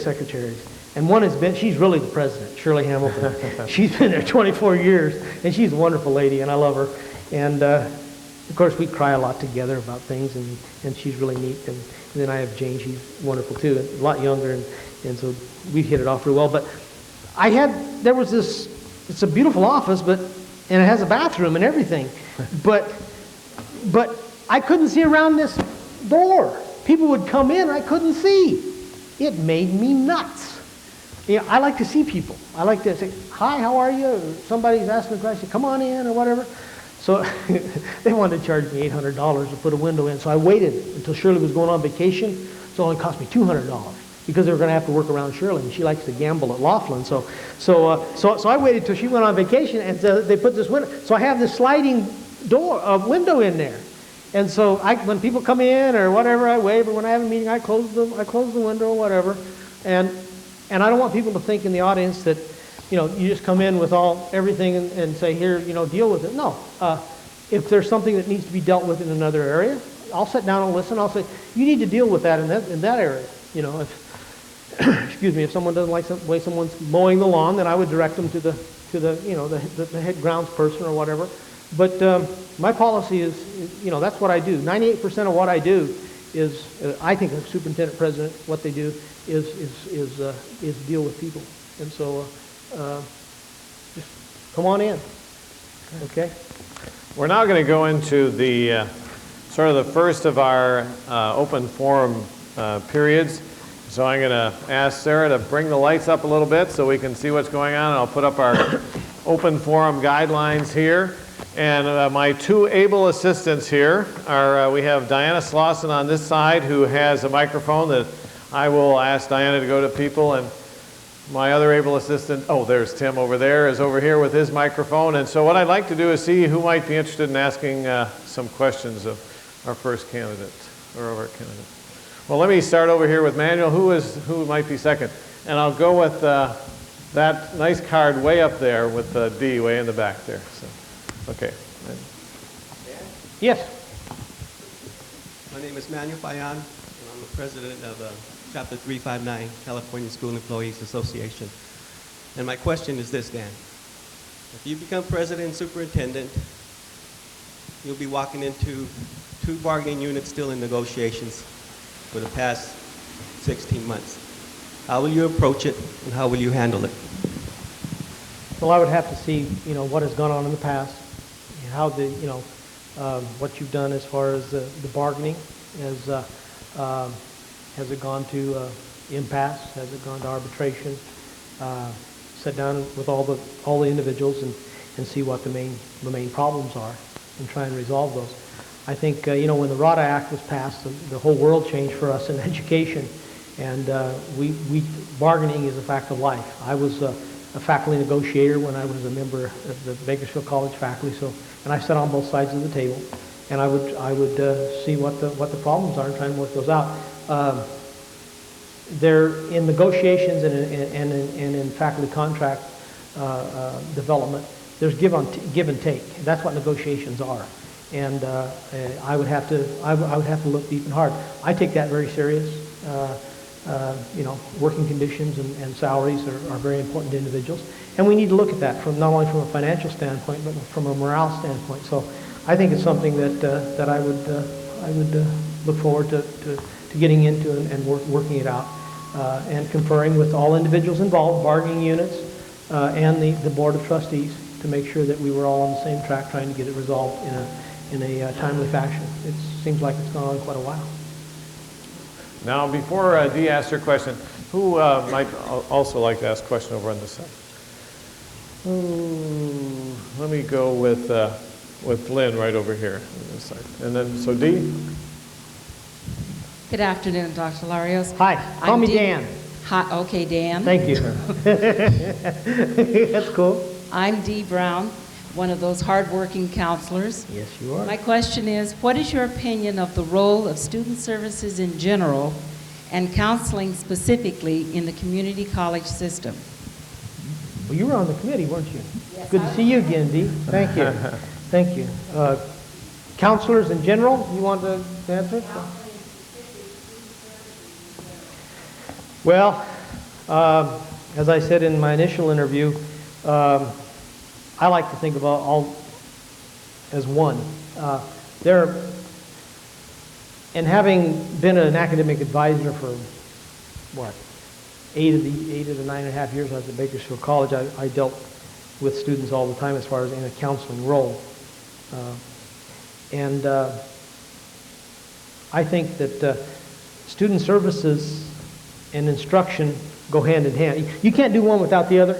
[SPEAKER 2] secretaries. And one she's really the president, Shirley Hamilton. She's been there 24 years, and she's a wonderful lady, and I love her. And of course, we cry a lot together about things, and she's really neat. And then I have Jane, she's wonderful too, a lot younger, and so we hit it off real well. But there was this, it's a beautiful office, and it has a bathroom and everything. But I couldn't see around this door. People would come in, I couldn't see. It made me nuts. I like to see people. I like to say, "Hi, how are you?" Somebody's asking a question, "Come on in," or whatever. So they wanted to charge me $800 to put a window in. So I waited until Shirley was going on vacation. So it only cost me $200 because they were going to have to work around Shirley, and she likes to gamble at Laughlin. So I waited till she went on vacation, and they put this window. So I have this sliding window in there. And so when people come in or whatever, I wave, or when I have a meeting, I close the window or whatever. And I don't want people to think in the audience that, you just come in with everything and say, here, deal with it. No. If there's something that needs to be dealt with in another area, I'll sit down and listen. I'll say, you need to deal with that in that area. If someone doesn't like the way someone's mowing the lawn, then I would direct them to the head grounds person or whatever. But my policy is, that's what I do. 98% of what I do is, I think a superintendent president, what they do is deal with people. And so just come on in. Okay?
[SPEAKER 1] We're now going to go into the sort of the first of our open forum periods. So I'm going to ask Sarah to bring the lights up a little bit so we can see what's going on. I'll put up our open forum guidelines here. And my two able assistants here are, we have Diana Slauson on this side, who has a microphone that I will ask Diana to go to people. And my other able assistant, there's Tim over there, is over here with his microphone. And so what I'd like to do is see who might be interested in asking some questions of our first candidate, or of our candidate. Well, let me start over here with Manuel. Who might be second? And I'll go with that nice card way up there with the D way in the back there. So, okay.
[SPEAKER 2] Yes.
[SPEAKER 3] My name is Manuel Fayan, and I'm the president of Chapter 359, California School Employees Association. And my question is this, Dan. If you become president and superintendent, you'll be walking into 2 bargaining units still in negotiations for the past 16 months. How will you approach it, and how will you handle it?
[SPEAKER 2] Well, I would have to see, what has gone on in the past, how what you've done as far as the bargaining. Has it gone to impasse? Has it gone to arbitration? Sit down with all the individuals and see what the main problems are and try and resolve those. I think, when the RADA Act was passed, the whole world changed for us in education, and bargaining is a fact of life. I was a faculty negotiator when I was a member of the Bakersfield College faculty, and I sat on both sides of the table, and I would see what the problems are and try and work those out. They're in negotiations and in faculty contract development. There's give and take. That's what negotiations are, and I would have to look deep and hard. I take that very serious. Working conditions and salaries are very important to individuals, and we need to look at that not only from a financial standpoint, but from a morale standpoint. So, I think it's something that I would look forward to getting into and working it out, and conferring with all individuals involved, bargaining units, and the board of trustees, to make sure that we were all on the same track, trying to get it resolved in a timely fashion. It seems like it's gone on quite a while.
[SPEAKER 1] Now, before Dee asks her question, who might also like to ask a question over on this side? Let me go with Lynn right over here on this side. And then, so Dee?
[SPEAKER 4] Good afternoon, Dr. Larios.
[SPEAKER 2] Hi, call me Dan.
[SPEAKER 4] Hi, okay, Dan.
[SPEAKER 2] Thank you. That's cool.
[SPEAKER 4] I'm Dee Brown, one of those hardworking counselors.
[SPEAKER 2] Yes, you are.
[SPEAKER 4] My question is, what is your opinion of the role of student services in general and counseling specifically in the community college system?
[SPEAKER 2] Well, you were on the committee, weren't you?
[SPEAKER 4] Yes,
[SPEAKER 2] Good to see you again, Dee. Thank you. Thank you. Counselors in general, you want to answer? Well, as I said in my initial interview, I like to think about all as one. And having been an academic advisor for, 8 of the 9.5 years I was at Bakersfield College, I dealt with students all the time as far as in a counseling role. I think that student services and instruction go hand in hand. You can't do one without the other.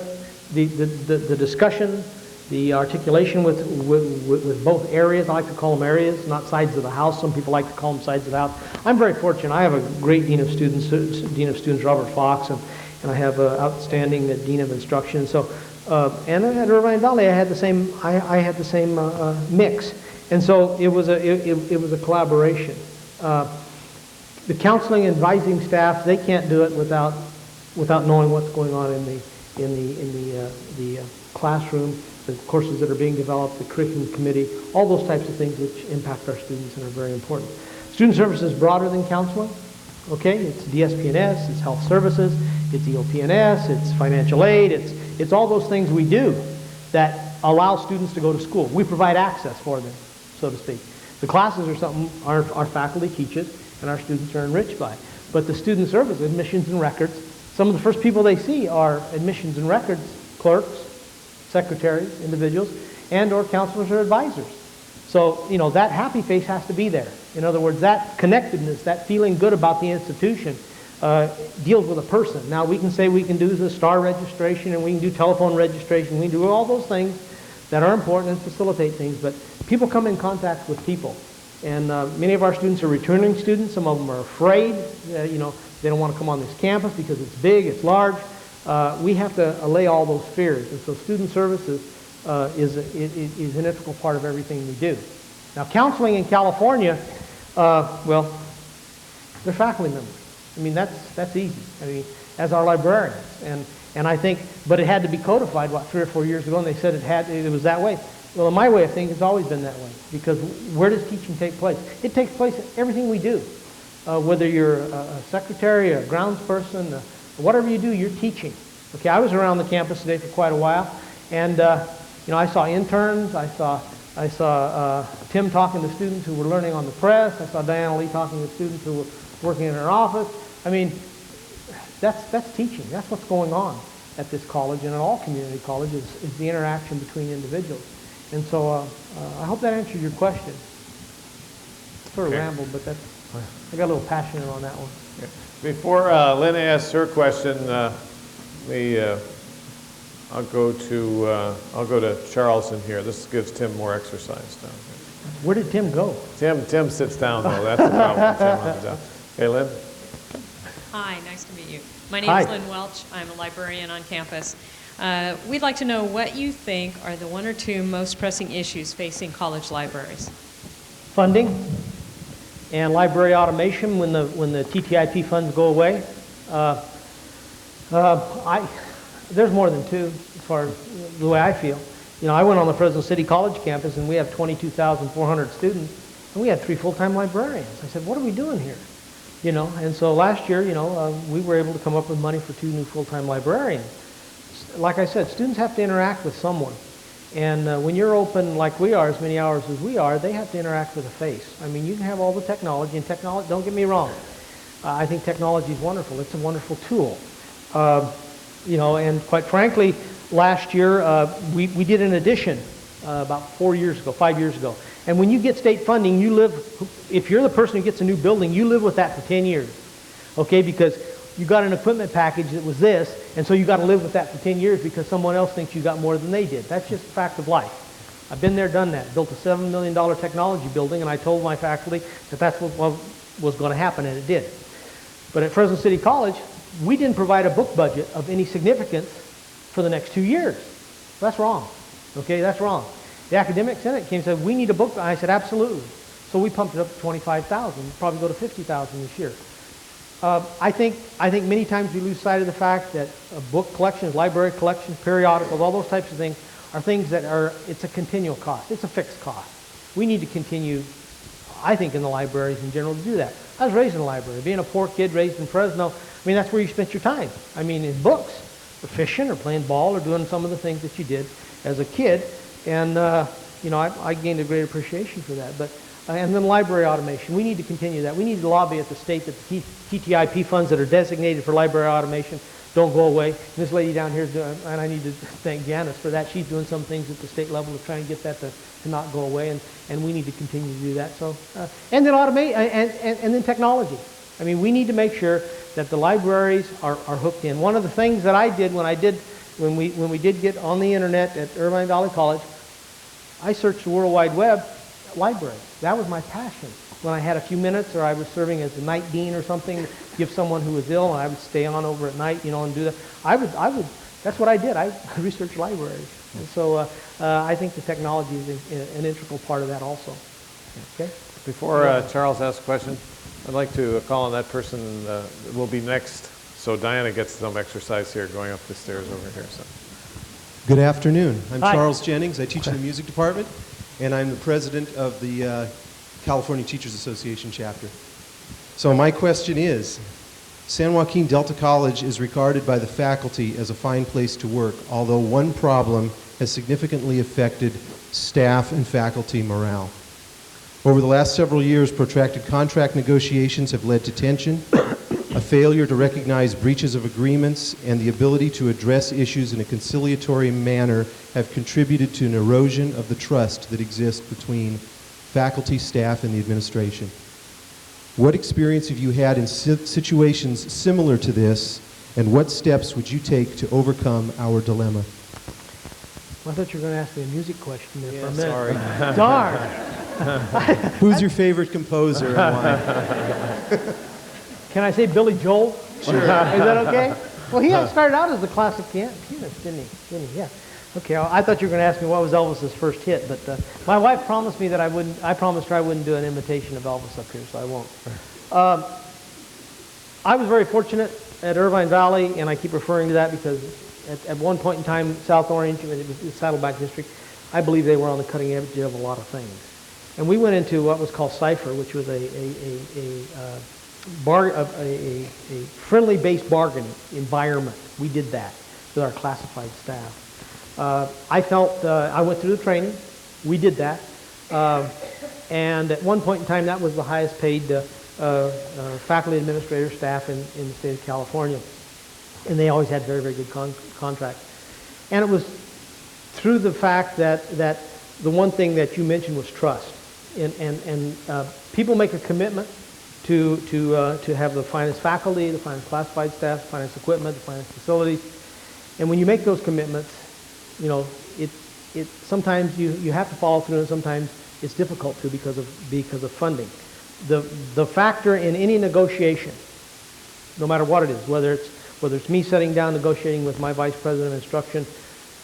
[SPEAKER 2] The discussion, the articulation with both areas. I like to call them areas, not sides of the house. Some people like to call them sides of the house. I'm very fortunate. I have a great Dean of Students, Robert Fox, and I have an outstanding Dean of Instruction. So, and at Irvine Valley, I had the same. I had the same mix, and so it was a collaboration. The counseling and advising staff, they can't do it without knowing what's going on in the classroom, the courses that are being developed, the curriculum committee, all those types of things which impact our students and are very important. Student services is broader than counseling. Okay, it's DSP&S, it's health services, it's EOP&S, it's financial aid, it's all those things we do that allow students to go to school. We provide access for them, so to speak. The classes are something our faculty teaches and our students are enriched by. But the student service, admissions and records, some of the first people they see are admissions and records clerks, secretaries, individuals, and or counselors or advisors. So, that happy face has to be there. In other words, that connectedness, that feeling good about the institution deals with a person. Now, we can say we can do the STAR registration and we can do telephone registration. We can do all those things that are important and facilitate things, but people come in contact with people. And many of our students are returning students. Some of them are afraid. They don't want to come on this campus because it's big, it's large. We have to allay all those fears. And so student services is an integral part of everything we do. Now, counseling in California, they're faculty members. I mean, that's easy. I mean, as our librarians. And I think, but it had to be codified, 3 or 4 years ago, and they said it was that way. Well, in my way of thinking, it's always been that way, because where does teaching take place? It takes place in everything we do. Whether you're a secretary, a grounds person, whatever you do, you're teaching. Okay, I was around the campus today for quite a while, and you know, I saw interns, I saw Tim talking to students who were learning on the press, I saw Diana Lee talking to students who were working in her office. I mean, that's teaching. That's what's going on at this college and at all community colleges is the interaction between individuals. And so I hope that answered your question. Sort of rambled, but I got a little passionate on that one.
[SPEAKER 1] Before Lynn asks her question, I'll go to Charles in here. This gives Tim more exercise down here.
[SPEAKER 2] Where did Tim go?
[SPEAKER 1] Tim sits down though. That's the problem with Tim on the down. Hey, Lynn.
[SPEAKER 5] Hi, nice to meet you. My name
[SPEAKER 2] Hi.
[SPEAKER 5] is Lynn Welch. I'm a librarian on campus. We'd like to know what you think are the one or two most pressing issues facing college libraries.
[SPEAKER 2] Funding and library automation when the TTIP funds go away. There's more than two as far as the way I feel. You know, I went on the Fresno City College campus and we have 22,400 students and we had 3 full-time librarians. I said, what are we doing here? You know, and so last year, you know, we were able to come up with money for 2 new full-time librarians. Like I said, students have to interact with someone. And when you're open like we are, as many hours as we are, they have to interact with a face. I mean, you can have all the technology, and technology, don't get me wrong. I think technology is wonderful. It's a wonderful tool. You know, and quite frankly, last year we did an addition about 5 years ago. And when you get state funding, you live, if you're the person who gets a new building, you live with that for 10 years. Okay, because you got an equipment package that was this, and so you got to live with that for 10 years because someone else thinks you got more than they did. That's just a fact of life. I've been there, done that. Built a $7 million technology building, and I told my faculty that that's what was going to happen, and it did. But at Fresno City College, we didn't provide a book budget of any significance for the next 2 years. That's wrong. Okay, that's wrong. The Academic Senate came and said, we need a book. I said, absolutely. So we pumped it up to 25,000. We'll probably go to 50,000 this year. I think many times we lose sight of the fact that book collections, library collections, periodicals, all those types of things are things that are, it's a continual cost. It's a fixed cost. We need to continue, I think, in the libraries in general to do that. I was raised in a library. Being a poor kid raised in Fresno, I mean, that's where you spent your time. I mean, in books, or fishing, or playing ball, or doing some of the things that you did as a kid. And, you know, I gained a great appreciation for that. But and then library automation. We need to continue that. We need to lobby at the state that the TTIP funds that are designated for library automation don't go away. And this lady down here, and I need to thank Janice for that. She's doing some things at the state level to try and get that to not go away, and we need to continue to do that. So, and then automate, and then technology. I mean, we need to make sure that the libraries are hooked in. One of the things that I did when we did get on the internet at Irvine Valley College, I searched the World Wide Web library. That was my passion. When I had a few minutes, or I was serving as a night dean or something, give someone who was ill, and I would stay on over at night, you know, and do that. I would. That's what I did. I researched libraries, and so I think the technology is an integral part of that also. Okay.
[SPEAKER 1] Before Charles asks a question, I'd like to call on that person that will be next, so Diana gets some exercise here, going up the stairs over here. So.
[SPEAKER 6] Good afternoon. I'm
[SPEAKER 2] Hi.
[SPEAKER 6] Charles Jennings. I teach in the music department, and I'm the president of the California Teachers Association chapter. So my question is, San Joaquin Delta College is regarded by the faculty as a fine place to work, although one problem has significantly affected staff and faculty morale. Over the last several years, protracted contract negotiations have led to tension, a failure to recognize breaches of agreements, and the ability to address issues in a conciliatory manner have contributed to an erosion of the trust that exists between faculty, staff, and the administration. What experience have you had in situations similar to this, and what steps would you take to overcome our dilemma?
[SPEAKER 2] I thought you were going to ask me a music question there for a minute.
[SPEAKER 1] Sorry.
[SPEAKER 2] Darn.
[SPEAKER 6] Who's your favorite composer and why?
[SPEAKER 2] Can I say Billy Joel? Sure. Is that okay? Well, he started out as a classic pianist, didn't he? Yeah. Okay, I thought you were going to ask me what was Elvis's first hit, but my wife promised me that I promised her I wouldn't do an imitation of Elvis up here, so I won't. I was very fortunate at Irvine Valley, and I keep referring to that because at one point in time, South Orange, it was the Saddleback District, I believe they were on the cutting edge of a lot of things. And we went into what was called Cypher, which was a friendly-based bargaining environment. We did that. with our classified staff. I felt, I went through the training, we did that, and at one point in time that was the highest paid faculty administrator staff in the state of California. And they always had very, very good contracts. And it was through the fact that the one thing that you mentioned was trust. And people make a commitment to have the finest faculty, the finest classified staff, the finest equipment, the finest facilities. And when you make those commitments, you know, sometimes you have to follow through, and sometimes it's difficult to because of funding. The factor in any negotiation, no matter what it is, whether it's me sitting down negotiating with my vice president of instruction,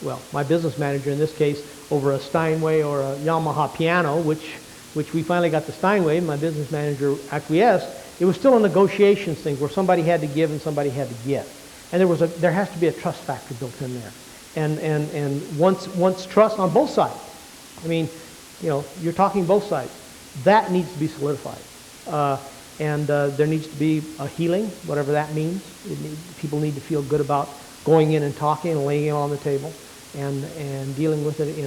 [SPEAKER 2] well, my business manager in this case, over a Steinway or a Yamaha piano, which we finally got the Steinway, my business manager acquiesced, it was still a negotiations thing where somebody had to give and somebody had to get. And there has to be a trust factor built in there. And once trust on both sides, I mean, you know, you're talking both sides, that needs to be solidified. There needs to be a healing, whatever that means. People need to feel good about going in and talking and laying it on the table and dealing with it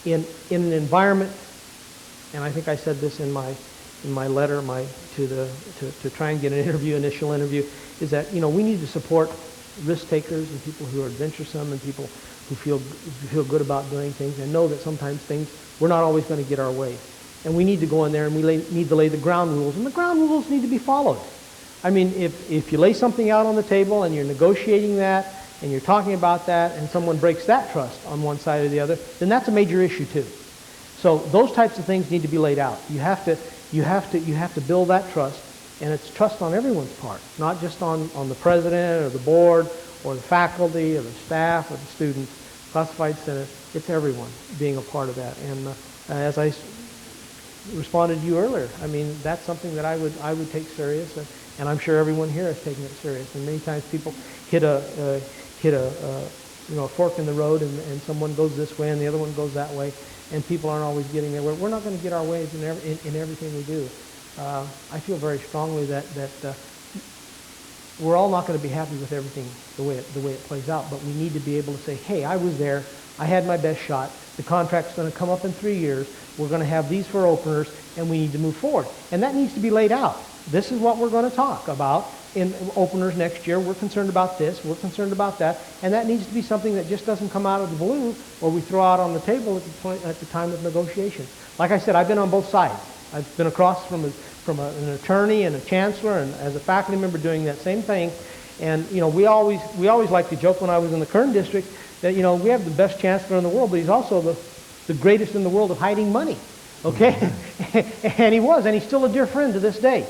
[SPEAKER 2] in an environment. And I think I said this in my letter to try and get an initial interview, is that, you know, we need to support risk takers and people who are adventuresome and people who feel good about doing things and know that sometimes we're not always going to get our way. And we need to go in there and we need to lay the ground rules, and the ground rules need to be followed. I mean, if you lay something out on the table and you're negotiating that and you're talking about that and someone breaks that trust on one side or the other, then that's a major issue too. So those types of things need to be laid out. You have to build that trust, and it's trust on everyone's part, not just on the president or the board or the faculty or the staff or the students, classified senate. It's everyone being a part of that. And as I responded to you earlier, I mean, that's something that I would take serious, and I'm sure everyone here is taking it serious. And many times people hit a fork in the road, and someone goes this way and the other one goes that way, and people aren't always getting there. We're not going to get our ways in everything we do. I feel very strongly that we're all not going to be happy with everything the way it plays out, but we need to be able to say, hey, I was there, I had my best shot, the contract's going to come up in 3 years, we're going to have these for openers, and we need to move forward. And that needs to be laid out. This is what we're going to talk about in openers next year. We're concerned about this, we're concerned about that, and that needs to be something that just doesn't come out of the blue or we throw out on the table at the time of negotiation. Like I said, I've been on both sides. I've been across from an attorney and a chancellor, and as a faculty member doing that same thing. And you know, we always like to joke when I was in the Kern district that, you know, we have the best chancellor in the world, but he's also the greatest in the world of hiding money. Okay, and he was, and he's still a dear friend to this day.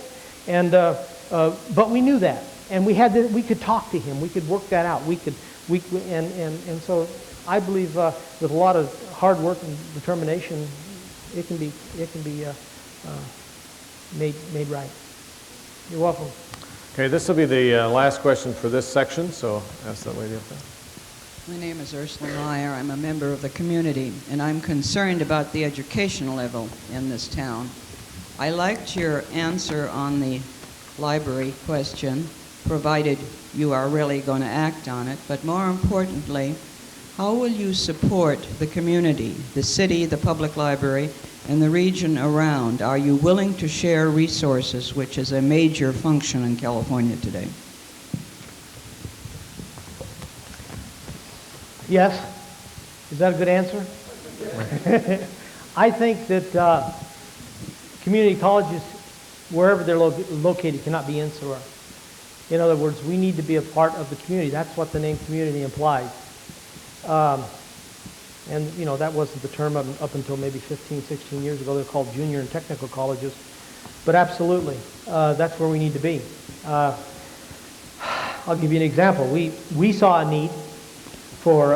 [SPEAKER 2] And but we knew that, and we could talk to him. We could work that out. And so I believe with a lot of hard work and determination, it can be made right. You're welcome.
[SPEAKER 1] Okay, this will be the last question for this section, so ask that lady up there.
[SPEAKER 7] My name is Ursula Meyer. I'm a member of the community, and I'm concerned about the educational level in this town. I liked your answer on the library question, provided you are really going to act on it. But more importantly, how will you support the community, the city, the public library, and the region around? Are you willing to share resources, which is a major function in California today?
[SPEAKER 2] Yes. Is that a good answer? I think that community colleges, wherever they're located, cannot be insular. In other words, we need to be a part of the community. That's what the name community implies. And, you know, that wasn't the term up until maybe 15, 16 years ago. They're called junior and technical colleges. But absolutely, that's where we need to be. I'll give you an example. We saw a need for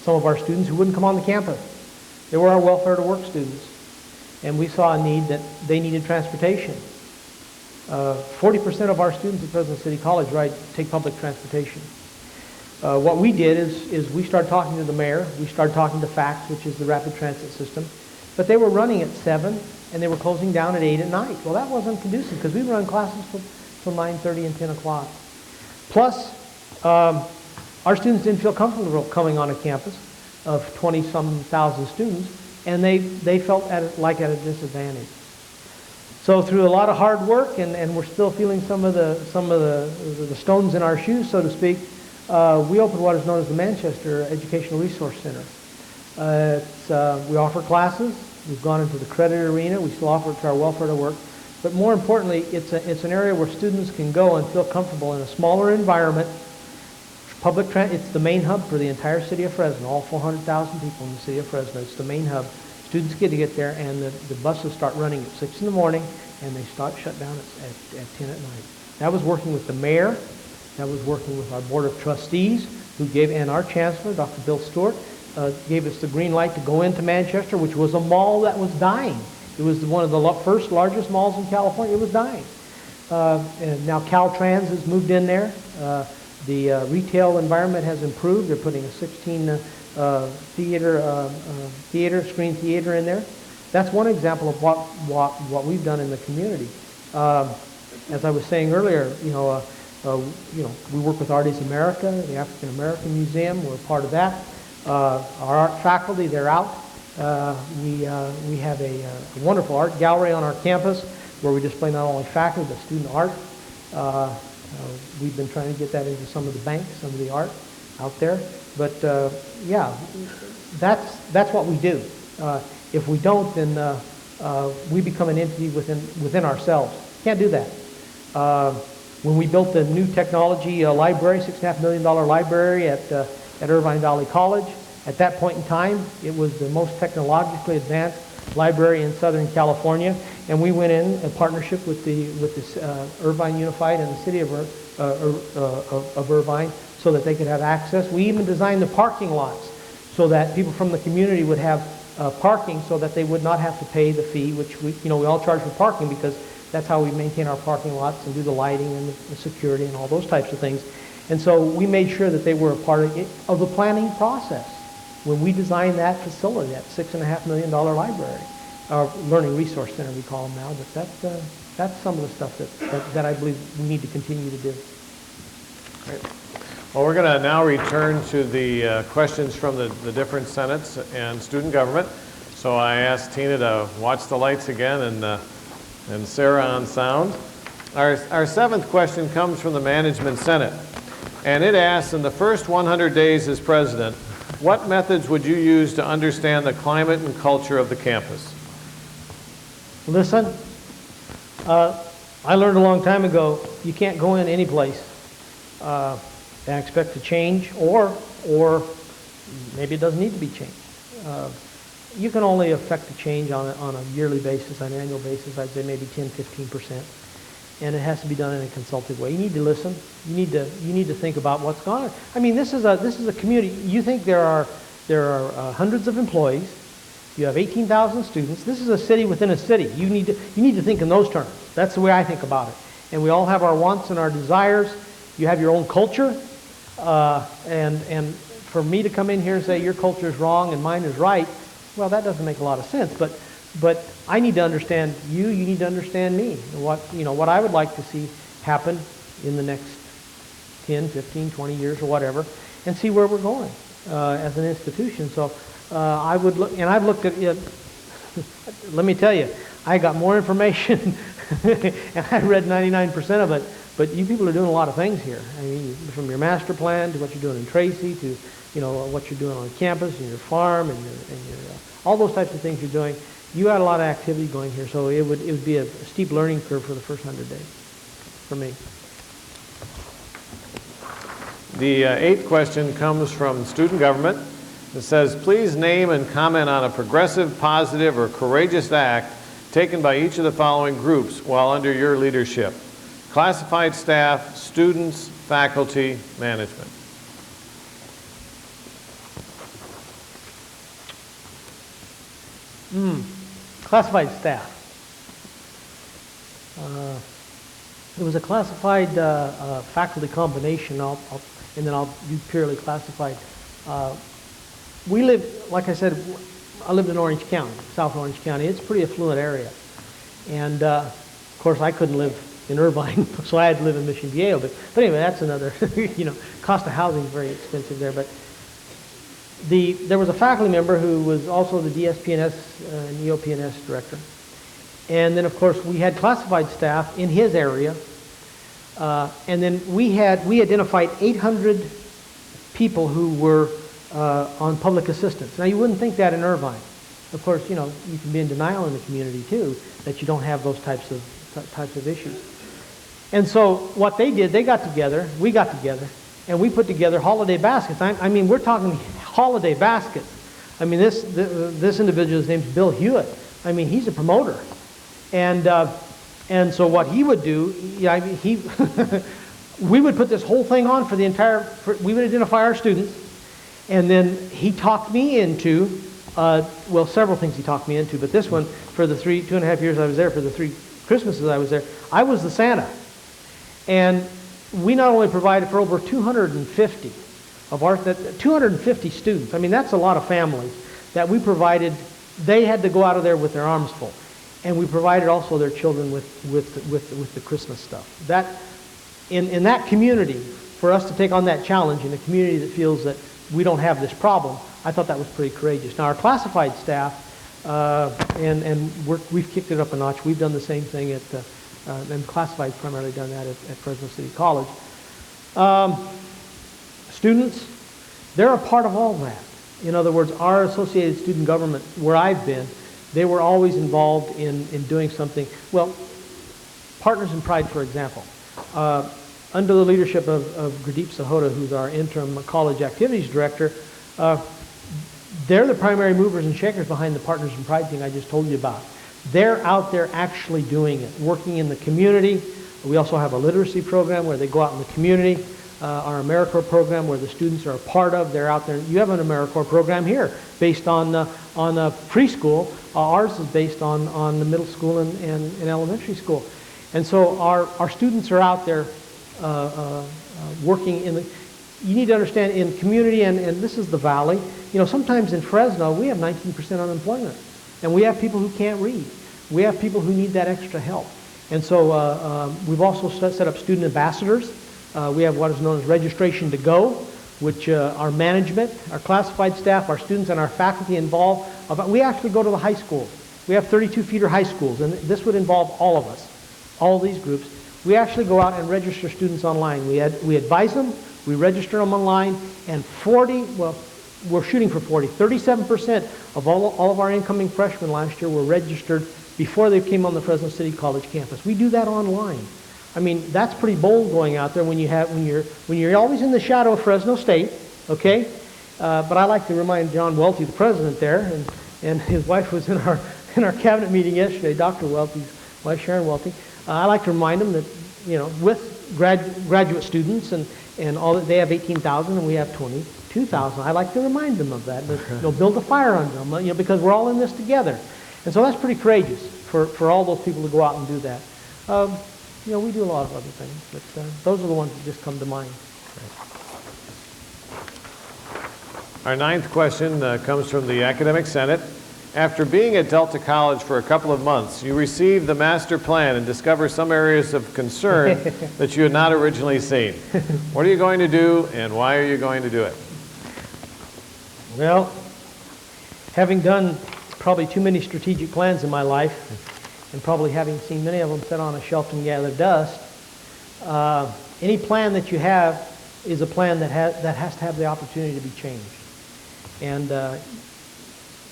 [SPEAKER 2] some of our students who wouldn't come on the campus. They were our welfare to work students. And we saw a need that they needed transportation. 40% of our students at Fresno City College take public transportation. What we did is we started talking to the mayor. We started talking to FACTS, which is the rapid transit system. But they were running at 7 and they were closing down at 8 at night. Well, that wasn't conducive because we run classes from 9:30 and 10 o'clock. Plus, Our students didn't feel comfortable coming on a campus of 20-some thousand students, and they felt like at a disadvantage. So through a lot of hard work, and we're still feeling some of the stones in our shoes, so to speak, we opened what is known as the Manchester Educational Resource Center. We offer classes. We've gone into the credit arena. We still offer it to our welfare to work. But more importantly, it's an area where students can go and feel comfortable in a smaller environment. It's the main hub for the entire city of Fresno, all 400,000 people in the city of Fresno. It's the main hub. Students get to get there, and the buses start running at 6 in the morning, and they start shut down at 10 at night. That was working with the mayor. That was working with our board of trustees, and our chancellor, Dr. Bill Stewart, gave us the green light to go into Manchester, which was a mall that was dying. It was one of the first largest malls in California. It was dying. And now Caltrans has moved in there. The retail environment has improved. They're putting a 16 screen theater in there. That's one example of what we've done in the community. As I was saying earlier, we work with Artists America, the African American Museum. We're a part of that. Our art faculty, they're out. We have a wonderful art gallery on our campus where we display not only faculty but student art. We've been trying to get that into some of the banks, some of the art out there. But yeah, that's what we do. If we don't, then we become an entity within ourselves. Can't do that. When we built the new technology library, $6.5 million library at Irvine Valley College, at that point in time, it was the most technologically advanced library in Southern California, and we went in partnership with the Irvine Unified and the city of Irvine so that they could have access. We even designed the parking lots so that people from the community would have parking so that they would not have to pay the fee, which we all charge for parking because that's how we maintain our parking lots and do the lighting and the security and all those types of things. And so we made sure that they were a part of the planning process when we designed that facility, that $6.5 million library, our Learning Resource Center we call them now. But that's some of the stuff that I believe we need to continue to do.
[SPEAKER 1] Great. Well, we're going to now return to the questions from the different senates and student government. So I asked Tina to watch the lights again and Sarah on sound. Our seventh question comes from the Management Senate. And it asks, in the first 100 days as president, what methods would you use to understand the climate and culture of the campus?
[SPEAKER 2] Listen, I learned a long time ago, you can't go in any place and expect to change, or maybe it doesn't need to be changed. You can only affect the change on a yearly basis, on an annual basis, I'd say maybe 10-15%. And it has to be done in a consultative way. You need to listen. You need to think about what's going on. I mean, this is a community. You think there are hundreds of employees. You have 18,000 students. This is a city within a city. You need to think in those terms. That's the way I think about it. And we all have our wants and our desires. You have your own culture. And for me to come in here and say your culture is wrong and mine is right, well, that doesn't make a lot of sense. But I need to understand you. You need to understand me. What I would like to see happen in the next 10, 15, 20 years or whatever, and see where we're going as an institution. So I would look, and I've looked at it. Let me tell you, I got more information, and I read 99% of it. But you people are doing a lot of things here. I mean, from your master plan to what you're doing in Tracy to what you're doing on campus and your farm and your all those types of things you're doing. You got a lot of activity going here, so it would be a steep learning curve for the first 100 days for me.
[SPEAKER 1] The eighth question comes from student government. It says, please name and comment on a progressive, positive, or courageous act taken by each of the following groups while under your leadership: classified staff, students, faculty, management.
[SPEAKER 2] Classified staff. It was a classified faculty combination, and then I'll do purely classified. We live, like I said, I lived in Orange County, South Orange County. It's a pretty affluent area. And of course, I couldn't live in Irvine, so I had to live in Mission Viejo. But anyway, that's another, cost of housing is very expensive there. But there was a faculty member who was also the DSPNS and EOPNS director. And then, of course, we had classified staff in his area. And then we identified 800 people who were on public assistance. Now, you wouldn't think that in Irvine. Of course, you can be in denial in the community, too, that you don't have those types of issues. And so what they did, they got together, we got together, and we put together holiday baskets. I mean, we're talking holiday baskets. I mean, this individual's name's Bill Hewitt. I mean, he's a promoter. And so what he would do, we would put this whole thing on for the entire, we would identify our students, and then he talked me into, well, several things he talked me into, but this one, for the 2.5 years I was there, for the 3 Christmases I was there, I was the Santa. And we not only provided for over 250 of our, 250 students, I mean, that's a lot of families that we provided, they had to go out of there with their arms full. And we provided also their children with the Christmas stuff. That, in that community, for us to take on that challenge in a community that feels that we don't have this problem, I thought that was pretty courageous. Now, our classified staff, we've kicked it up a notch. We've done the same thing at, and classified primarily done that at Fresno City College. Students, they're a part of all that. In other words, our associated student government, where I've been, they were always involved in doing something. Well, Partners in Pride, for example, under the leadership of Gurdeep Sahota, who's our interim college activities director, they're the primary movers and shakers behind the Partners in Pride thing I just told you about. They're out there actually doing it, working in the community. We also have a literacy program where they go out in the community. Our AmeriCorps program where the students are a part of, they're out there. You have an AmeriCorps program here based on preschool. Ours is based on the middle school and elementary school. And so our students are out there working in the, you need to understand in community, and this is the valley, sometimes in Fresno we have 19% unemployment. And we have people who can't read. We have people who need that extra help. And so we've also set up student ambassadors. We have what is known as Registration to Go, which our management, our classified staff, our students, and our faculty involved. We actually go to the high schools. We have 32-feeder high schools, and this would involve all of us, all these groups. We actually go out and register students online. We advise them, we register them online, and we're shooting for 37% of all of our incoming freshmen last year were registered before they came on the Fresno City College campus. We do that online. I mean, that's pretty bold going out there when you're always in the shadow of Fresno State, okay? But I like to remind John Welty, the president there, and his wife was in our cabinet meeting yesterday, Dr. Welty's wife, Sharon Welty. I like to remind them that, with graduate students and all that, they have 18,000 and we have 22,000. I like to remind them of that. Build a fire under them, because we're all in this together. And so that's pretty courageous for all those people to go out and do that. We do a lot of other things, but those are the ones that just come to mind.
[SPEAKER 1] Our 9th question comes from the Academic Senate. After being at Delta College for a couple of months, you received the master plan and discover some areas of concern that you had not originally seen. What are you going to do, and why are you going to do it?
[SPEAKER 2] Well, having done probably too many strategic plans in my life, and probably having seen many of them sit on a shelf and gather dust, any plan that you have is a plan that has to have the opportunity to be changed. And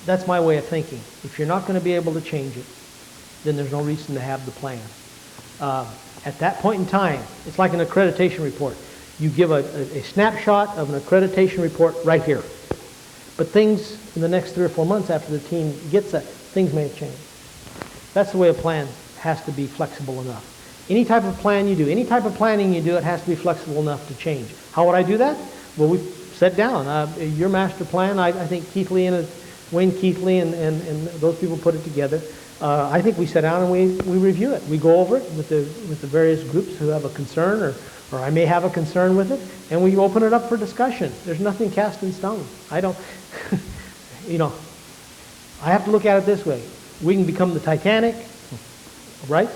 [SPEAKER 2] that's my way of thinking. If you're not going to be able to change it, then there's no reason to have the plan. At that point in time, it's like an accreditation report. You give a snapshot of an accreditation report right here. But things in the next 3 or 4 months after the team gets that, things may have changed. That's the way a plan has to be flexible enough. Any type of plan you do, any type of planning you do, it has to be flexible enough to change. How would I do that? Well, we sat down. Your master plan, I think Wayne Keithley and those people put it together. I think we sit down and we review it. We go over it with the various groups who have a concern, or I may have a concern with it, and we open it up for discussion. There's nothing cast in stone. I don't, I have to look at it this way. We can become the Titanic, right?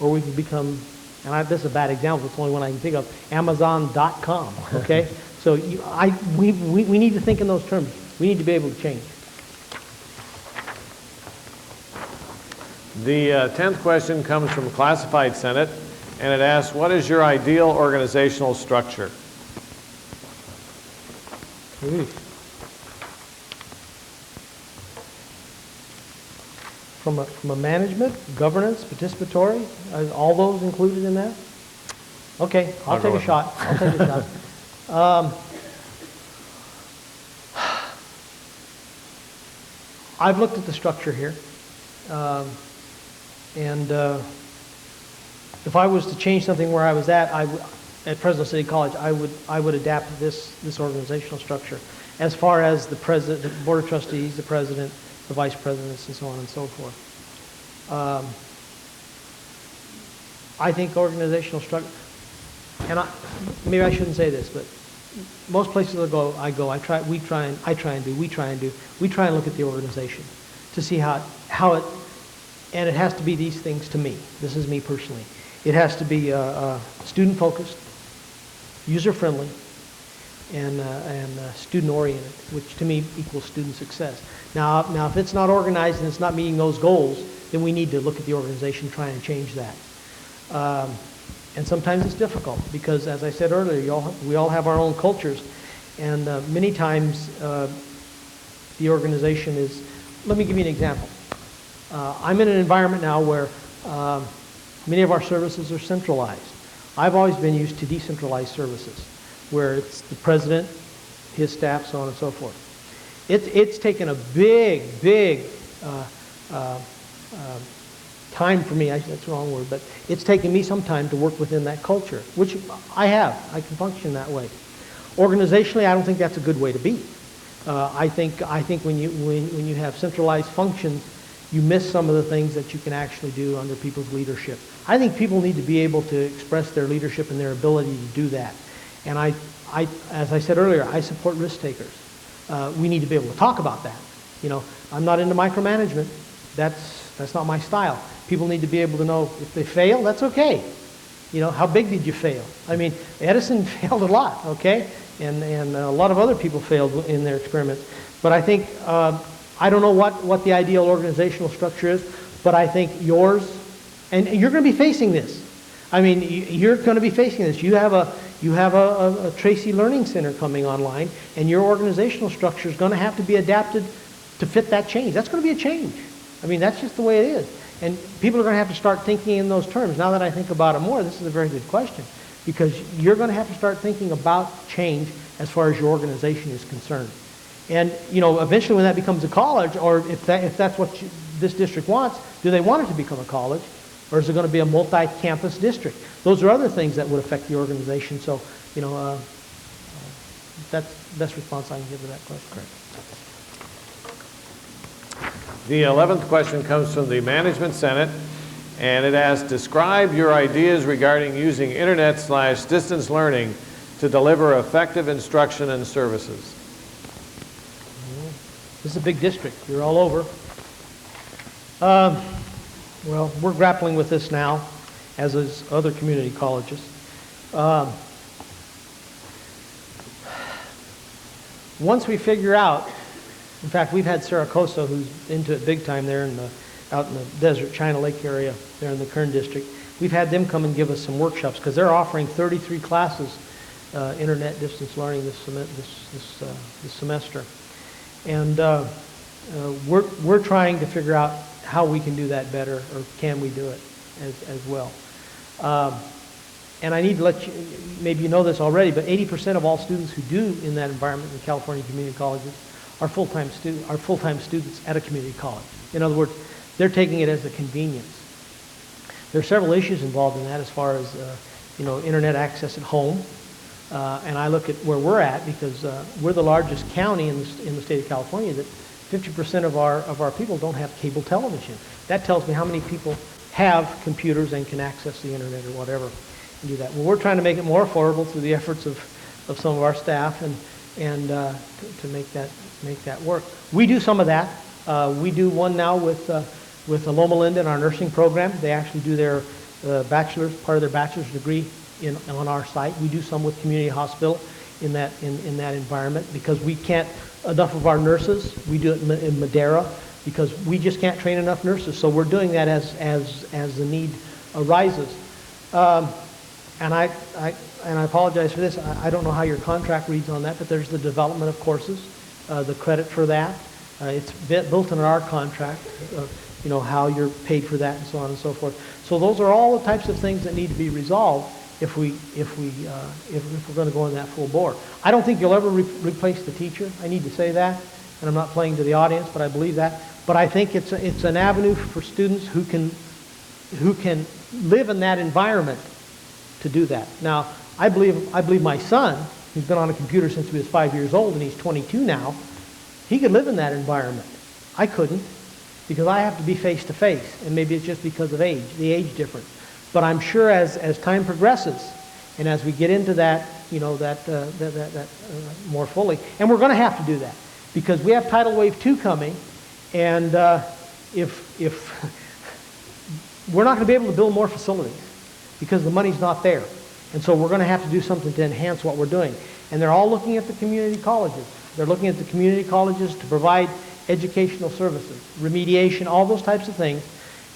[SPEAKER 2] Or we can become and this is a bad example, it's the only one I can think of, Amazon.com, okay? So we need to think in those terms. We need to be able to change.
[SPEAKER 1] The 10th question comes from Classified Senate, and it asks, what is your ideal organizational structure?
[SPEAKER 2] From a management, governance, participatory, are all those included in that? Okay, I'll take a shot. I'll take a shot. I've looked at the structure here, and if I was to change something where I was at Fresno City College, I would adapt this organizational structure as far as the president, the board of trustees, the president, the vice presidents, and so on and so forth. I think organizational structure, and maybe I shouldn't say this, but most places we try and look at the organization to see how it, and it has to be these things to me. This is me personally. It has to be student focused, user friendly, and student oriented, which to me equals student success. Now if it's not organized and it's not meeting those goals, then we need to look at the organization, try and change that. And sometimes it's difficult because, as I said earlier, we all have our own cultures, and many times the organization is. Let me give you an example. I'm in an environment now where many of our services are centralized. I've always been used to decentralized services, where it's the president, his staff, so on and so forth. It's taken a big time for me, that's the wrong word, but it's taken me some time to work within that culture, which I can function that way. Organizationally, I don't think that's a good way to be. I think when you have centralized functions, you miss some of the things that you can actually do under people's leadership. I think people need to be able to express their leadership and their ability to do that. And as I said earlier, I support risk takers. We need to be able to talk about that. I'm not into micromanagement. That's not my style. People need to be able to know if they fail, that's okay. How big did you fail? I mean, Edison failed a lot, okay? And a lot of other people failed in their experiments. But I think, I don't know what the ideal organizational structure is, but I think yours, and you're going to be facing this. I mean, you're going to be facing this. You have a Tracy Learning Center coming online, and your organizational structure is going to have to be adapted to fit that change. That's going to be a change. I mean, that's just the way it is. And people are going to have to start thinking in those terms. Now that I think about it more, this is a very good question, because you're going to have to start thinking about change as far as your organization is concerned. And, eventually when that becomes a college, or if that's what this district wants, do they want it to become a college? Or is it going to be a multi-campus district? Those are other things that would affect the organization. So, that's the best response I can give to that question.
[SPEAKER 1] Correct. The 11th question comes from the Management Senate, and it asks, describe your ideas regarding using internet/distance learning to deliver effective instruction and services.
[SPEAKER 2] This is a big district. You're all over. Well, we're grappling with this now, as is other community colleges. Once we figure out, in fact, we've had Saracosa, who's into it big time there out in the desert, China Lake area, there in the Kern district. We've had them come and give us some workshops, because they're offering 33 classes, internet distance learning this semester. And we're trying to figure out how we can do that better, or can we do it as well. And I need to let you, maybe you know this already, but 80% of all students who do in that environment in California community colleges are full-time students at a community college. In other words, they're taking it as a convenience. There are several issues involved in that as far as internet access at home. And I look at where we're at, because we're the largest county in the state of California that 50% of our people don't have cable television. That tells me how many people have computers and can access the internet or whatever and do that. Well, we're trying to make it more affordable through the efforts of some of our staff and to make that work. We do some of that. We do one now with Loma Linda in our nursing program. They actually do their part of their bachelor's degree on our site. We do some with community hospital in that environment because we can't, enough of our nurses, we do it in Madera because we just can't train enough nurses. So we're doing that as the need arises. And I apologize for this. I don't know how your contract reads on that, but there's the development of courses, the credit for that. It's built into our contract, how you're paid for that and so on and so forth. So those are all the types of things that need to be resolved if we're going to go in that full bore. I don't think you'll ever replace the teacher. I need to say that, and I'm not playing to the audience, but I believe that. But I think it's an avenue for students who can live in that environment to do that. Now, I believe my son, who's been on a computer since he was 5 years old, and he's 22 now, he could live in that environment. I couldn't, because I have to be face to face, and maybe it's just because of the age difference. But I'm sure as time progresses, and as we get into that, more fully, and we're going to have to do that, because we have tidal wave 2 coming, and if we're not going to be able to build more facilities, because the money's not there. And so we're going to have to do something to enhance what we're doing. And they're all looking at the community colleges. They're looking at the community colleges to provide educational services, remediation, all those types of things.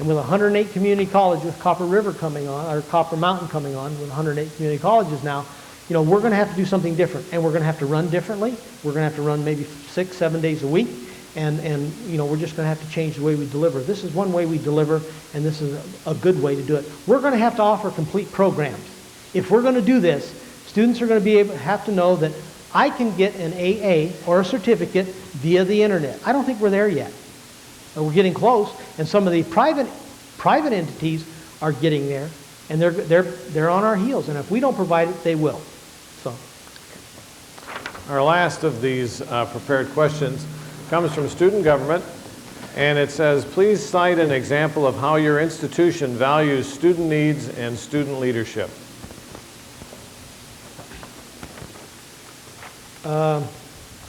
[SPEAKER 2] And with 108 community colleges, with Copper River coming on, or Copper Mountain coming on, with 108 community colleges now, we're going to have to do something different. And we're going to have to run differently. We're going to have to run maybe 6-7 days a week. And we're just going to have to change the way we deliver. This is one way we deliver, and this is a good way to do it. We're going to have to offer complete programs. If we're going to do this, students are going to have to know that I can get an AA or a certificate via the internet. I don't think we're there yet. We're getting close, and some of the private entities are getting there, and they're on our heels. And if we don't provide it, they will. So,
[SPEAKER 1] our last of these prepared questions comes from student government, and it says, please cite an example of how your institution values student needs and student leadership.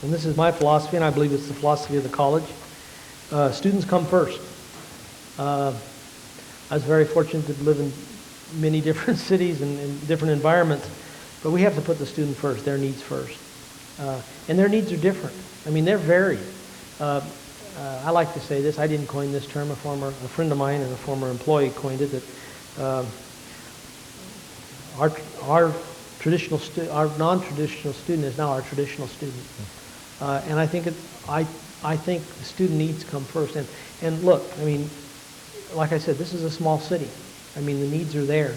[SPEAKER 2] And this is my philosophy, and I believe it's the philosophy of the college. Students come first. I was very fortunate to live in many different cities and in different environments, but we have to put the student first, their needs first. And their needs are different. I mean, they're varied. I like to say this. I didn't coin this term. A friend of mine and a former employee coined it. That our non-traditional student is now our traditional student, and I think the student needs come first. And look, I mean, like I said, this is a small city. I mean, the needs are there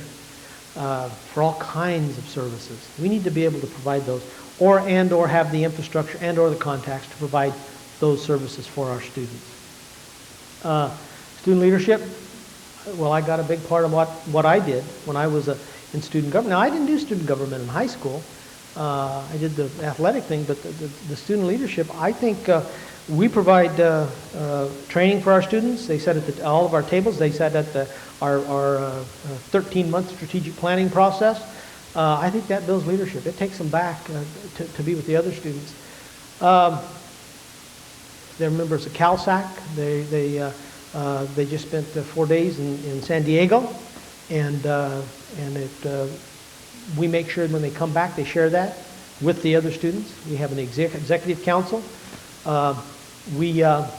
[SPEAKER 2] for all kinds of services. We need to be able to provide those, or have the infrastructure or the contacts to provide those services for our students. Student leadership, well, I got a big part of what I did when I was in student government. Now, I didn't do student government in high school. I did the athletic thing, but the student leadership, I think we provide training for our students. They sat at all of our tables. They sat at our 13-month strategic planning process. I think that builds leadership. It takes them back to be with the other students. They're members of CalSAC. They just spent 4 days in San Diego, and we make sure when they come back they share that with the other students. We have an executive council. We have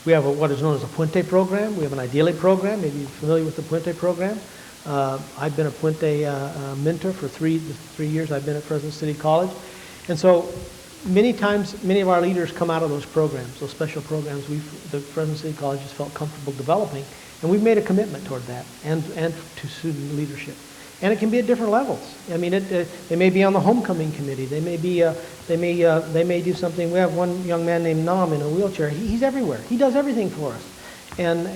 [SPEAKER 2] what is known as a Puente program. We have an Ideale program. Maybe you're familiar with the Puente program. I've been a Puente mentor for three years. I've been at Fresno City College, and so many times, many of our leaders come out of those programs, those special programs the Fresno City College has felt comfortable developing, and we've made a commitment toward that and to student leadership. And it can be at different levels. I mean, they may be on the homecoming committee. They may do something. We have one young man named Nam in a wheelchair. He's everywhere. He does everything for us, and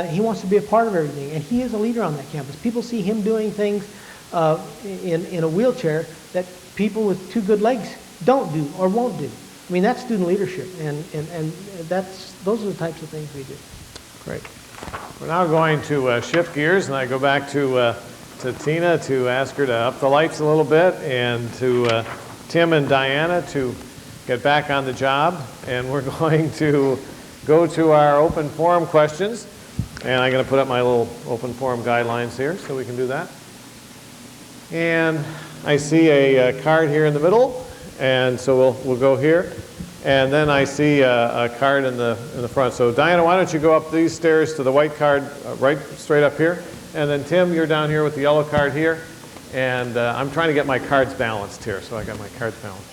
[SPEAKER 2] he wants to be a part of everything. And he is a leader on that campus. People see him doing things in a wheelchair that people with 2 good legs don't do or won't do. I mean, that's student leadership, and those are the types of things we do.
[SPEAKER 1] Great. We're now going to shift gears, and I go back to Tina to ask her to up the lights a little bit, and to Tim and Diana to get back on the job. And we're going to go to our open forum questions. And I'm going to put up my little open forum guidelines here so we can do that. And I see a card here in the middle, and so we'll go here. And then I see a card in the front. So Diana, why don't you go up these stairs to the white card right straight up here. And then Tim, you're down here with the yellow card here. And I'm trying to get my cards balanced here, so I got my cards balanced.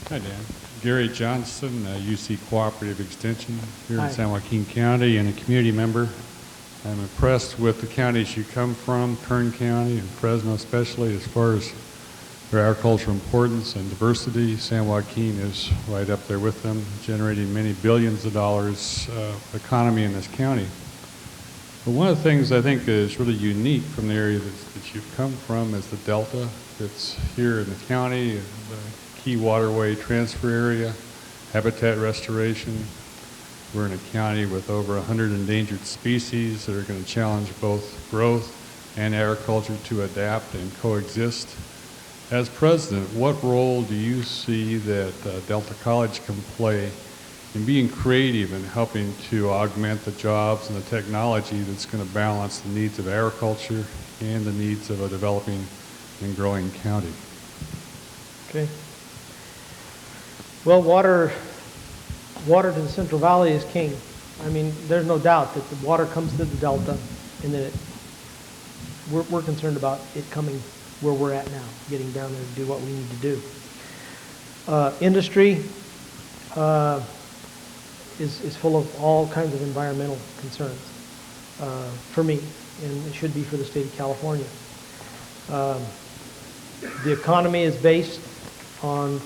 [SPEAKER 8] Hi, Dan. Gary Johnson, UC Cooperative Extension here
[SPEAKER 2] Hi.
[SPEAKER 8] in San Joaquin County, and a community member. I'm impressed with the counties you come from, Kern County and Fresno especially, as far as their agricultural importance and diversity. San Joaquin is right up there with them, generating many billions of dollars of economy in this county. But one of the things I think is really unique from the area that you've come from is the Delta that's here in the county, the key waterway transfer area, habitat restoration. We're in a county with over 100 endangered species that are going to challenge both growth and agriculture to adapt and coexist. As president, what role do you see that Delta College can play in being creative and helping to augment the jobs and the technology that's going to balance the needs of agriculture and the needs of a developing and growing county?
[SPEAKER 2] Okay. Well, water to the Central Valley is king. I mean, there's no doubt that the water comes to the Delta, and that we're concerned about it coming where we're at now, getting down there to do what we need to do. Industry is full of all kinds of environmental concerns for me, and it should be for the state of California. The economy is based on,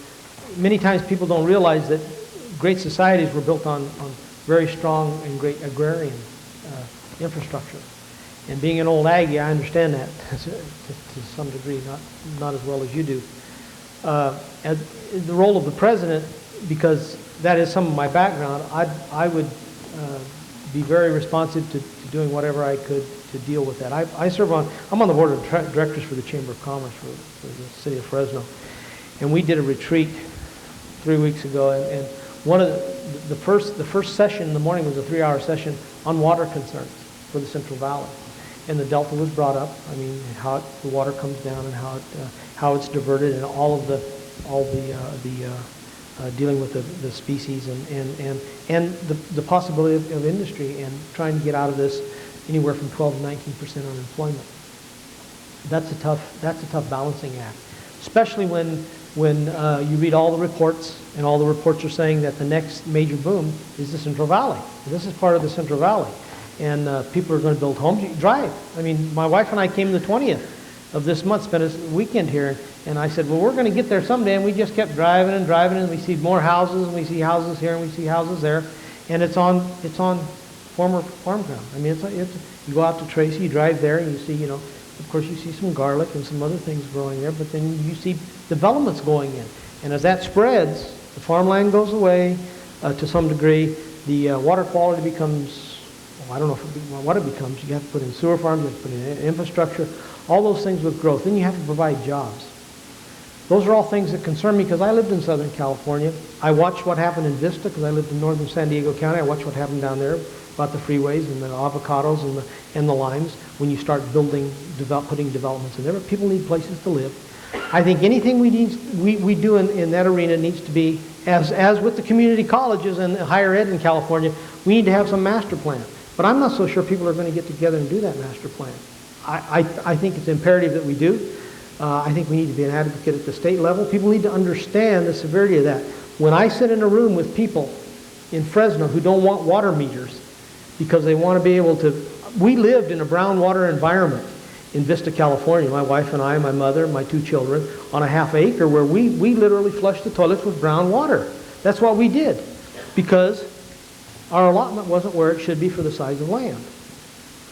[SPEAKER 2] many times people don't realize that great societies were built on very strong and great agrarian infrastructure. And being an old Aggie, I understand that to some degree, not as well as you do. As the role of the president, because that is some of my background, I would be very responsive to doing whatever I could to deal with that. I'm on the board of directors for the Chamber of Commerce for the city of Fresno. And we did a retreat 3 weeks ago, and one of the first session in the morning was a 3-hour session on water concerns for the Central Valley. And the Delta was brought up. I mean, how the water comes down and how it's diverted, and all the dealing with the species and the possibility of industry and trying to get out of this anywhere from 12 to 19% unemployment. That's a tough balancing act, especially when you read all the reports, and all the reports are saying that the next major boom is the Central Valley. This is part of the Central Valley. And people are going to build homes. You drive. I mean, my wife and I came the 20th of this month, spent a weekend here, and I said, well, we're going to get there someday, and we just kept driving, and we see more houses, and we see houses here, and we see houses there, and it's on former farm ground. I mean, you go out to Tracy, you drive there, and you see, of course, you see some garlic and some other things growing there, but then you see developments going in. And as that spreads, the farmland goes away to some degree. The water quality becomes, I don't know what it becomes. You have to put in sewer farms, you have to put in infrastructure, all those things with growth. Then you have to provide jobs. Those are all things that concern me because I lived in Southern California. I watched what happened in Vista because I lived in northern San Diego County. I watched what happened down there about the freeways and the avocados and the limes when you start putting developments in there. But people need places to live. I think anything we do in that arena needs to be, as with the community colleges and higher ed in California, we need to have some master plan. But I'm not so sure people are going to get together and do that master plan. I think it's imperative that we do. I think we need to be an advocate at the state level. People need to understand the severity of that. When I sit in a room with people in Fresno who don't want water meters because they want to be able to... We lived in a brown water environment in Vista, California, my wife and I, my mother, my 2 children, on a half acre where we literally flushed the toilets with brown water. That's what we did because our allotment wasn't where it should be for the size of land.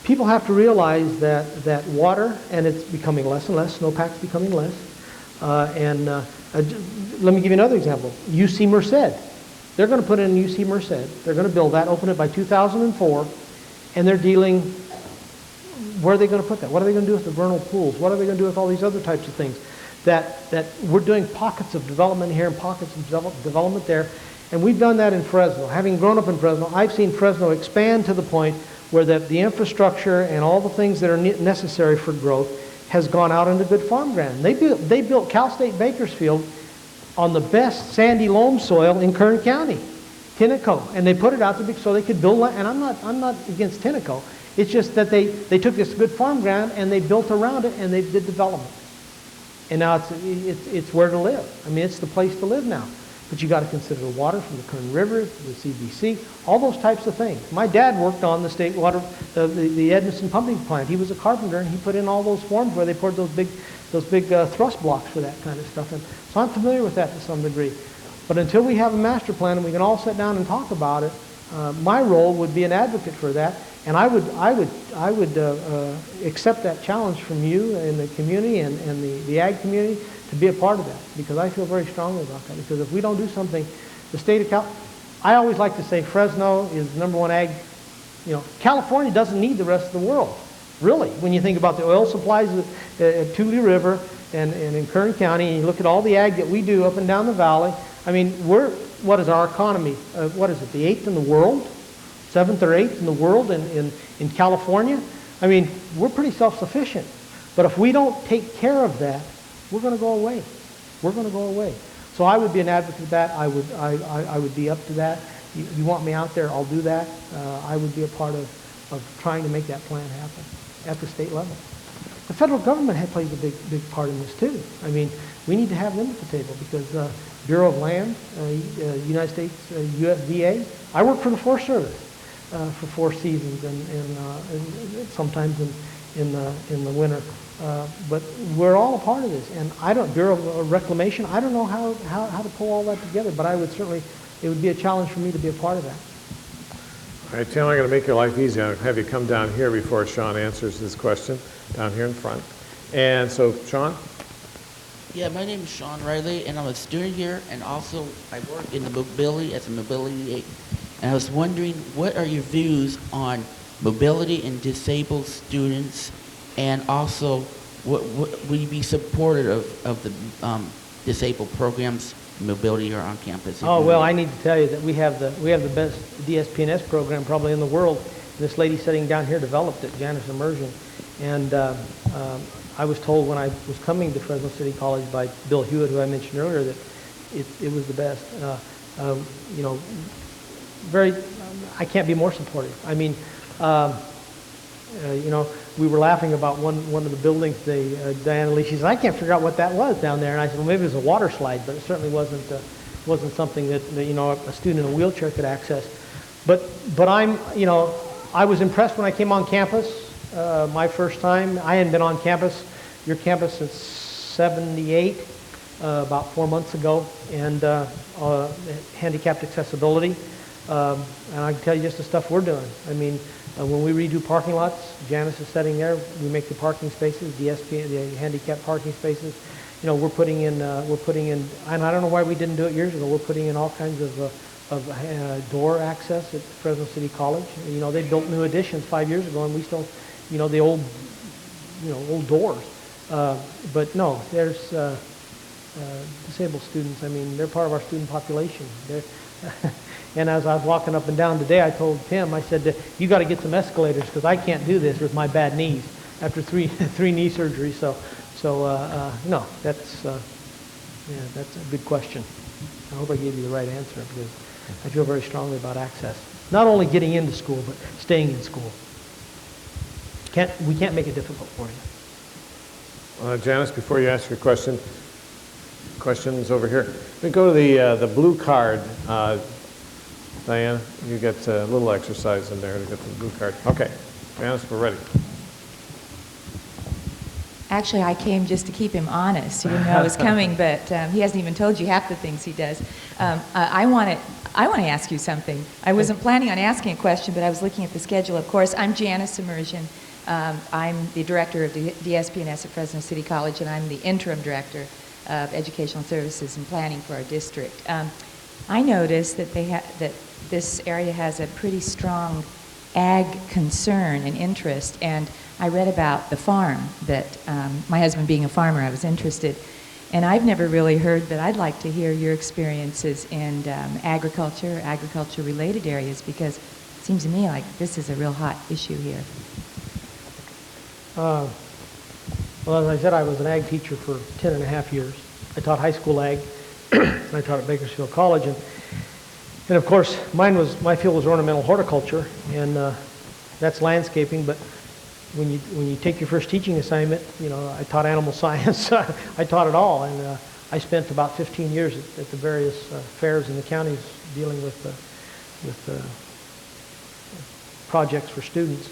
[SPEAKER 2] People have to realize that water, and it's becoming less and less, snowpack's becoming less. Let me give you another example. UC Merced. They're going to put in UC Merced. They're going to build that, open it by 2004, and they're dealing, where are they going to put that? What are they going to do with the vernal pools? What are they going to do with all these other types of things? That we're doing pockets of development here and pockets of development there. And we've done that in Fresno. Having grown up in Fresno, I've seen Fresno expand to the point where the infrastructure and all the things that are necessary for growth has gone out into good farm ground. They built Cal State Bakersfield on the best sandy loam soil in Kern County, Tenneco, and they put it out there so they could build land. And I'm not against Tenneco. It's just that they took this good farm ground and they built around it and they did development. And now it's where to live. I mean, it's the place to live now. But you got to consider the water from the Kern River, the CBC, all those types of things. My dad worked on the state water, the Edmondson pumping plant. He was a carpenter, and he put in all those forms where they poured those big thrust blocks for that kind of stuff. And so I'm familiar with that to some degree. But until we have a master plan and we can all sit down and talk about it, my role would be an advocate for that. And I would accept that challenge from you and the community and the ag community to be a part of that, because I feel very strongly about that. Because if we don't do something, the state of I always like to say Fresno is the #1 ag. You know, California doesn't need the rest of the world, really. When you think about the oil supplies at Tule River and in Kern County, and you look at all the ag that we do up and down the valley. I mean, what is our economy? What is it? The 8th in the world, 7th or 8th in the world in California. I mean, we're pretty self-sufficient. But if we don't take care of that, we're going to go away. We're going to go away. So I would be an advocate of that. I would be up to that. You want me out there, I'll do that. I would be a part of trying to make that plan happen at the state level. The federal government plays a big part in this too. I mean, we need to have them at the table because Bureau of Land, United States, USDA. I work for the Forest Service for 4 seasons and sometimes in the winter. But we're all a part of this, and Bureau of Reclamation, I don't know how to pull all that together, but I would certainly, it would be a challenge for me to be a part of that.
[SPEAKER 1] All right, Tim, I'm going to make your life easy. I'll have you come down here before Sean answers this question, down here in front. And so, Sean?
[SPEAKER 9] Yeah, my name is Sean Riley, and I'm a student here, and also I work in the mobility as a mobility aide. And I was wondering, what are your views on mobility and disabled students? And also, will you be supportive of the disabled programs, mobility here on campus?
[SPEAKER 2] Oh, well, I need to tell you that we have the best DSPNS program probably in the world. This lady sitting down here developed it, Janice Immersion. And I was told when I was coming to Fresno City College by Bill Hewitt, who I mentioned earlier, that it was the best. You know, I can't be more supportive. I mean, you know, we were laughing about one of the buildings. Diana Lee, she said, I can't figure out what that was down there. And I said, well, maybe it was a water slide, but it certainly wasn't something that you know, a student in a wheelchair could access. But you know, I was impressed when I came on campus my first time. I hadn't been on campus, your campus, since '78, about 4 months ago, and handicapped accessibility. And I can tell you just the stuff we're doing. I mean, when we redo parking lots, Janice is sitting there. We make the parking spaces, the handicapped parking spaces. You know, we're putting in, and I don't know why we didn't do it years ago. We're putting in all kinds of door access at Fresno City College. You know, they built new additions 5 years ago, and we still, you know, the old doors. But no, there's disabled students. I mean, they're part of our student population. And as I was walking up and down today, I told Tim, I said, you got to get some escalators because I can't do this with my bad knees after three knee surgeries. So no, that's a good question. I hope I gave you the right answer because I feel very strongly about access. Not only getting into school, but staying in school. We can't make it difficult for you.
[SPEAKER 1] Janice, before you ask your question, questions over here. We go to the blue card. Diana, you get a little exercise in there to get the blue card. Okay, Janice, we're ready.
[SPEAKER 10] Actually, I came just to keep him honest. He didn't know I was coming, but he hasn't even told you half the things he does. I want to ask you something. I wasn't planning on asking a question, but I was looking at the schedule. Of course, I'm Janice Immersion. I'm the director of the DSPNS at Fresno City College, and I'm the interim director of Educational Services and Planning for our district. I noticed that that this area has a pretty strong ag concern and interest, and I read about the farm that my husband being a farmer, I was interested. And I've never really heard, but I'd like to hear your experiences in agriculture, agriculture-related areas, because it seems to me like this is a real hot issue here.
[SPEAKER 2] Well, as I said, I was an ag teacher for 10 and a half years. I taught high school ag, and I taught at Bakersfield College. And of course, my field was ornamental horticulture, and that's landscaping. But when you take your first teaching assignment, you know, I taught animal science. I taught it all, and I spent about 15 years at the various fairs in the counties dealing with projects for students.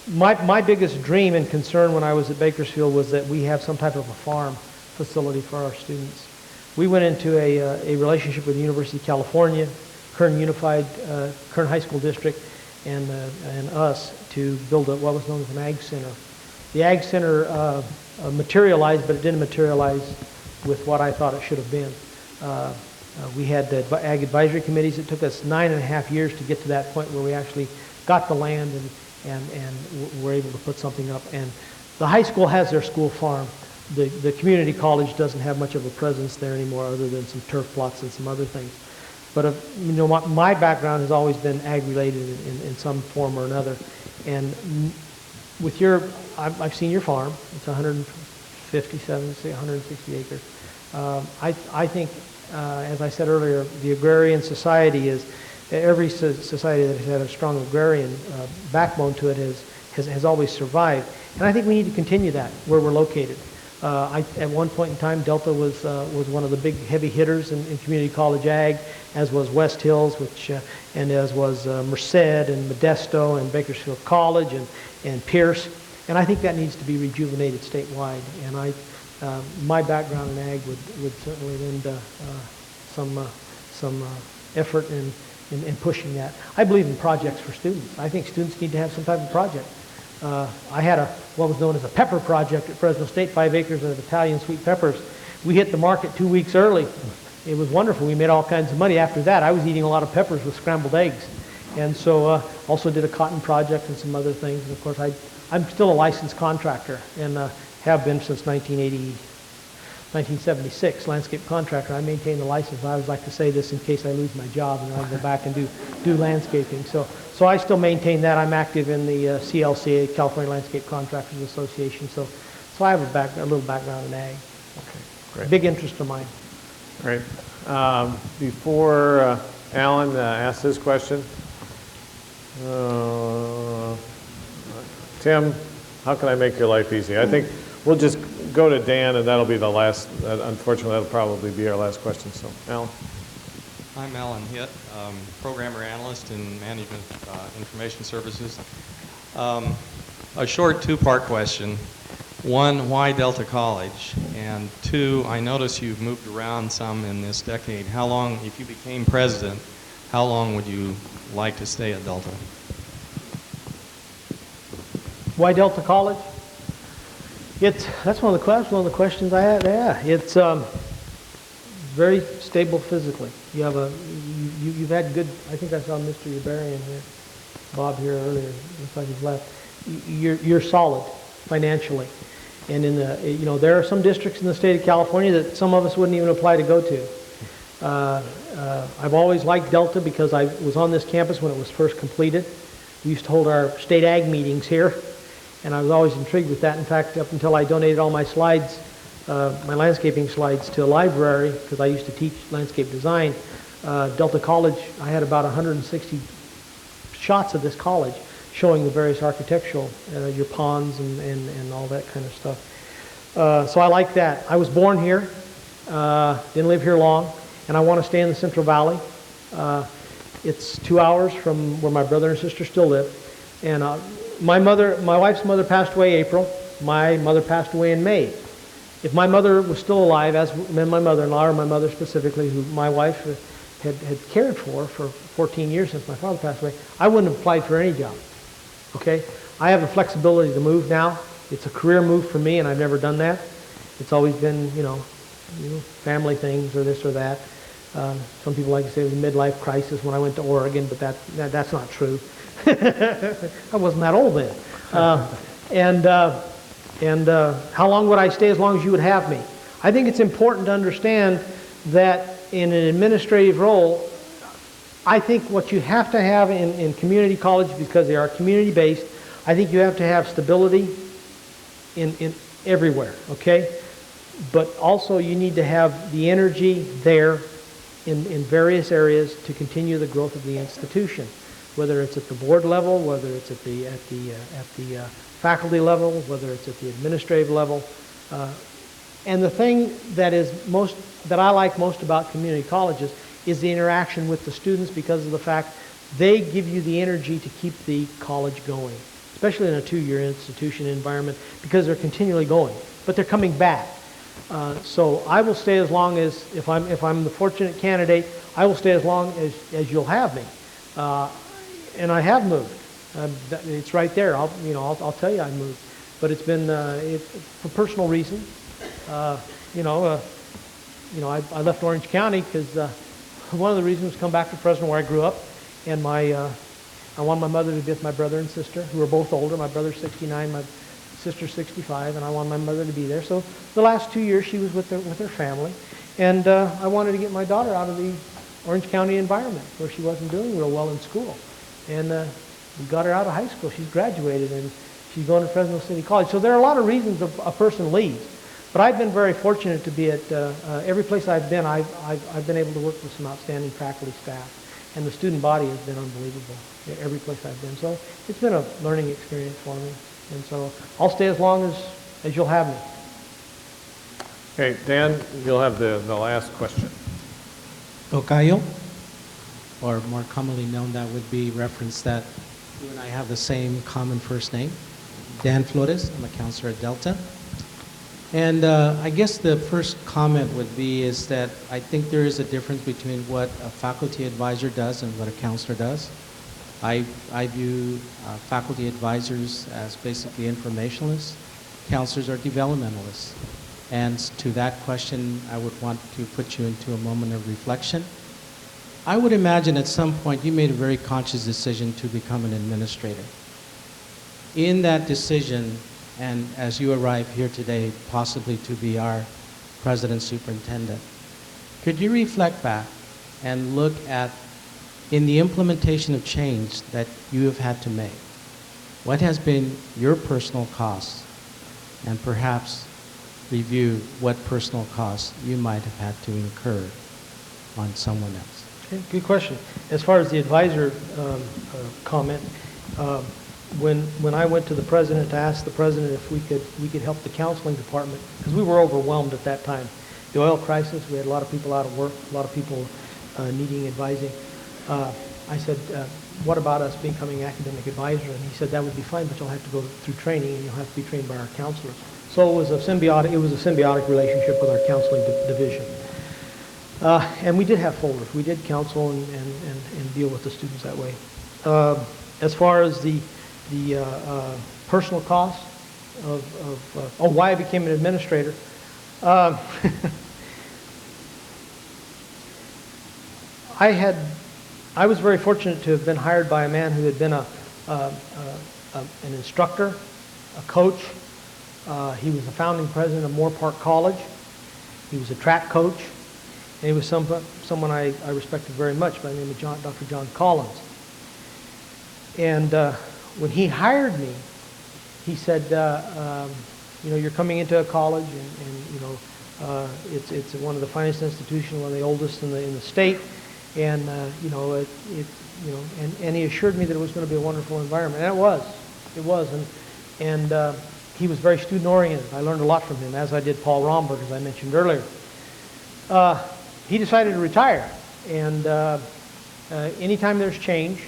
[SPEAKER 2] My biggest dream and concern when I was at Bakersfield was that we have some type of a farm facility for our students. We went into a relationship with the University of California, Kern High School District, and us to build what was known as an Ag Center. The Ag Center materialized, but it didn't materialize with what I thought it should have been. We had Ag Advisory Committees. It took us 9.5 years to get to that point where we actually got the land and were able to put something up. And the high school has their school farm. The community college doesn't have much of a presence there anymore, other than some turf plots and some other things. But you know, my background has always been ag-related in some form or another. And with I've seen your farm. It's 160 acres. I think, as I said earlier, the agrarian society is, every society that has had a strong agrarian backbone to it has always survived. And I think we need to continue that where we're located. At one point in time, Delta was one of the big heavy hitters in community college ag, as was West Hills, and as was Merced and Modesto and Bakersfield College and Pierce. And I think that needs to be rejuvenated statewide. And my background in ag would certainly lend some effort in pushing that. I believe in projects for students. I think students need to have some type of project. I had what was known as a pepper project at Fresno State, 5 acres of Italian sweet peppers. We hit the market 2 weeks early. It was wonderful. We made all kinds of money. After that, I was eating a lot of peppers with scrambled eggs. And so also did a cotton project and some other things. And of course, I'm still a licensed contractor and have been since 1976, landscape contractor. I maintain the license. I always like to say this in case I lose my job and I go back and do landscaping. So I still maintain that. I'm active in the CLCA, California Landscape Contractors Association. So I have a little background in ag.
[SPEAKER 1] Okay, great.
[SPEAKER 2] Big interest of mine.
[SPEAKER 1] Great. Before Alan asks his question, Tim, how can I make your life easy? I think we'll just go to Dan, and that'll be the last. Unfortunately, that'll probably be our last question. So, Alan.
[SPEAKER 11] I'm Alan Hitt, programmer analyst in Management Information Services. A short two-part question. One, why Delta College? And two, I notice you've moved around some in this decade. How long, if you became president, how long would you like to stay at Delta?
[SPEAKER 2] Why Delta College? That's one of the questions I had. Yeah, it's very stable physically. You've had good. I think I saw Mr. Ubarian here, Bob here earlier. Looks like he's left. You're solid financially, and there are some districts in the state of California that some of us wouldn't even apply to go to. I've always liked Delta because I was on this campus when it was first completed. We used to hold our state ag meetings here. And I was always intrigued with that. In fact, up until I donated all my slides, my landscaping slides, to a library, because I used to teach landscape design, Delta College, I had about 160 shots of this college showing the various architectural, your ponds and all that kind of stuff. So I like that. I was born here, didn't live here long, and I want to stay in the Central Valley. It's 2 hours from where my brother and sister still live. And my wife's mother passed away April. My mother passed away in May. If my mother was still alive, as my mother-in-law, or my mother specifically, who my wife had cared for 14 years since my father passed away, I wouldn't have applied for any job. Okay? I have the flexibility to move now. It's a career move for me, and I've never done that. It's always been, family things or this or that. Some people like to say it was a midlife crisis when I went to Oregon, but that's not true. I wasn't that old then. And how long would I stay? As long as you would have me. I think it's important to understand that in an administrative role, I think what you have to have in community college, because they are community-based, I think you have to have stability in everywhere, okay? But also you need to have the energy there in various areas to continue the growth of the institution, whether it's at the board level, whether it's at the faculty level, whether it's at the administrative level. And the thing that I like most about community colleges is the interaction with the students, because of the fact they give you the energy to keep the college going, especially in a two-year institution environment, because they're continually going, but they're coming back. So I will stay as long as, if I'm the fortunate candidate, I will stay as long as you'll have me. And I have moved. It's right there. I'll tell you I moved, but it's been for personal reasons. I left Orange County because one of the reasons was to come back to Fresno, where I grew up, and I wanted my mother to be with my brother and sister, who are both older. My brother's 69, my sister's 65, and I wanted my mother to be there. So the last 2 years she was with her family, and I wanted to get my daughter out of the Orange County environment where she wasn't doing real well in school. And we got her out of high school. She's graduated, and she's going to Fresno City College. So there are a lot of reasons a person leaves. But I've been very fortunate to be at every place I've been. I've been able to work with some outstanding faculty staff, and the student body has been unbelievable every place I've been. So it's been a learning experience for me, and so I'll stay as long as you'll have me.
[SPEAKER 1] Okay, Dan, you'll have the last question.
[SPEAKER 12] Tocayo, or more commonly known, that would be reference that you and I have the same common first name, Dan Flores. I'm a counselor at Delta. And I guess the first comment would be is that I think there is a difference between what a faculty advisor does and what a counselor does. I view faculty advisors as basically informationalists. Counselors are developmentalists. And to that question, I would want to put you into a moment of reflection. I would imagine at some point you made a very conscious decision to become an administrator. In that decision, and as you arrive here today, possibly to be our president superintendent, could you reflect back and look at, in the implementation of change that you have had to make, what has been your personal costs, and perhaps review what personal costs you might have had to incur on someone else?
[SPEAKER 2] Okay, good question. As far as the advisor comment, when I went to the president to ask the president if we could help the counseling department, because we were overwhelmed at that time. The oil crisis, we had a lot of people out of work, a lot of people needing advising. I said, what about us becoming academic advisor? And he said, that would be fine, but you'll have to go through training, and you'll have to be trained by our counselors. So it was a symbiotic relationship with our counseling division. And we did have folders. We did counsel and deal with the students that way. As far as the personal cost of why I became an administrator, I was very fortunate to have been hired by a man who had been an instructor, a coach. He was the founding president of Moore Park College. He was a track coach. And he was someone I respected very much by the name of Dr. John Collins. And when he hired me, he said, you're coming into a college, and it's one of the finest institutions, one of the oldest in the state, and and he assured me that it was going to be a wonderful environment, and it was, and he was very student oriented. I learned a lot from him, as I did Paul Romberg, as I mentioned earlier. He decided to retire, and anytime there's change,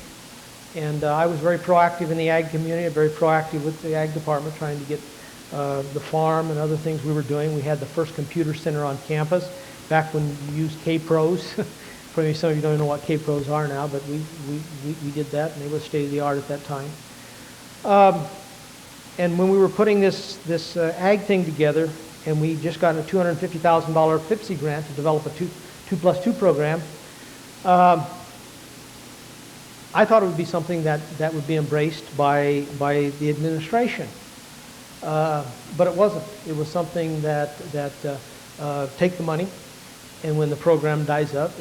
[SPEAKER 2] and I was very proactive in the ag community, very proactive with the ag department, trying to get the farm and other things we were doing. We had the first computer center on campus back when you used K-Pros. Probably some of you don't know what K-Pros are now, but we did that, and they were state of the art at that time. And when we were putting this ag thing together, and we just got a $250,000 FIPSI grant to develop a 2+2 program, I thought it would be something that would be embraced by the administration. But it wasn't. It was something that take the money, and when the program dies up,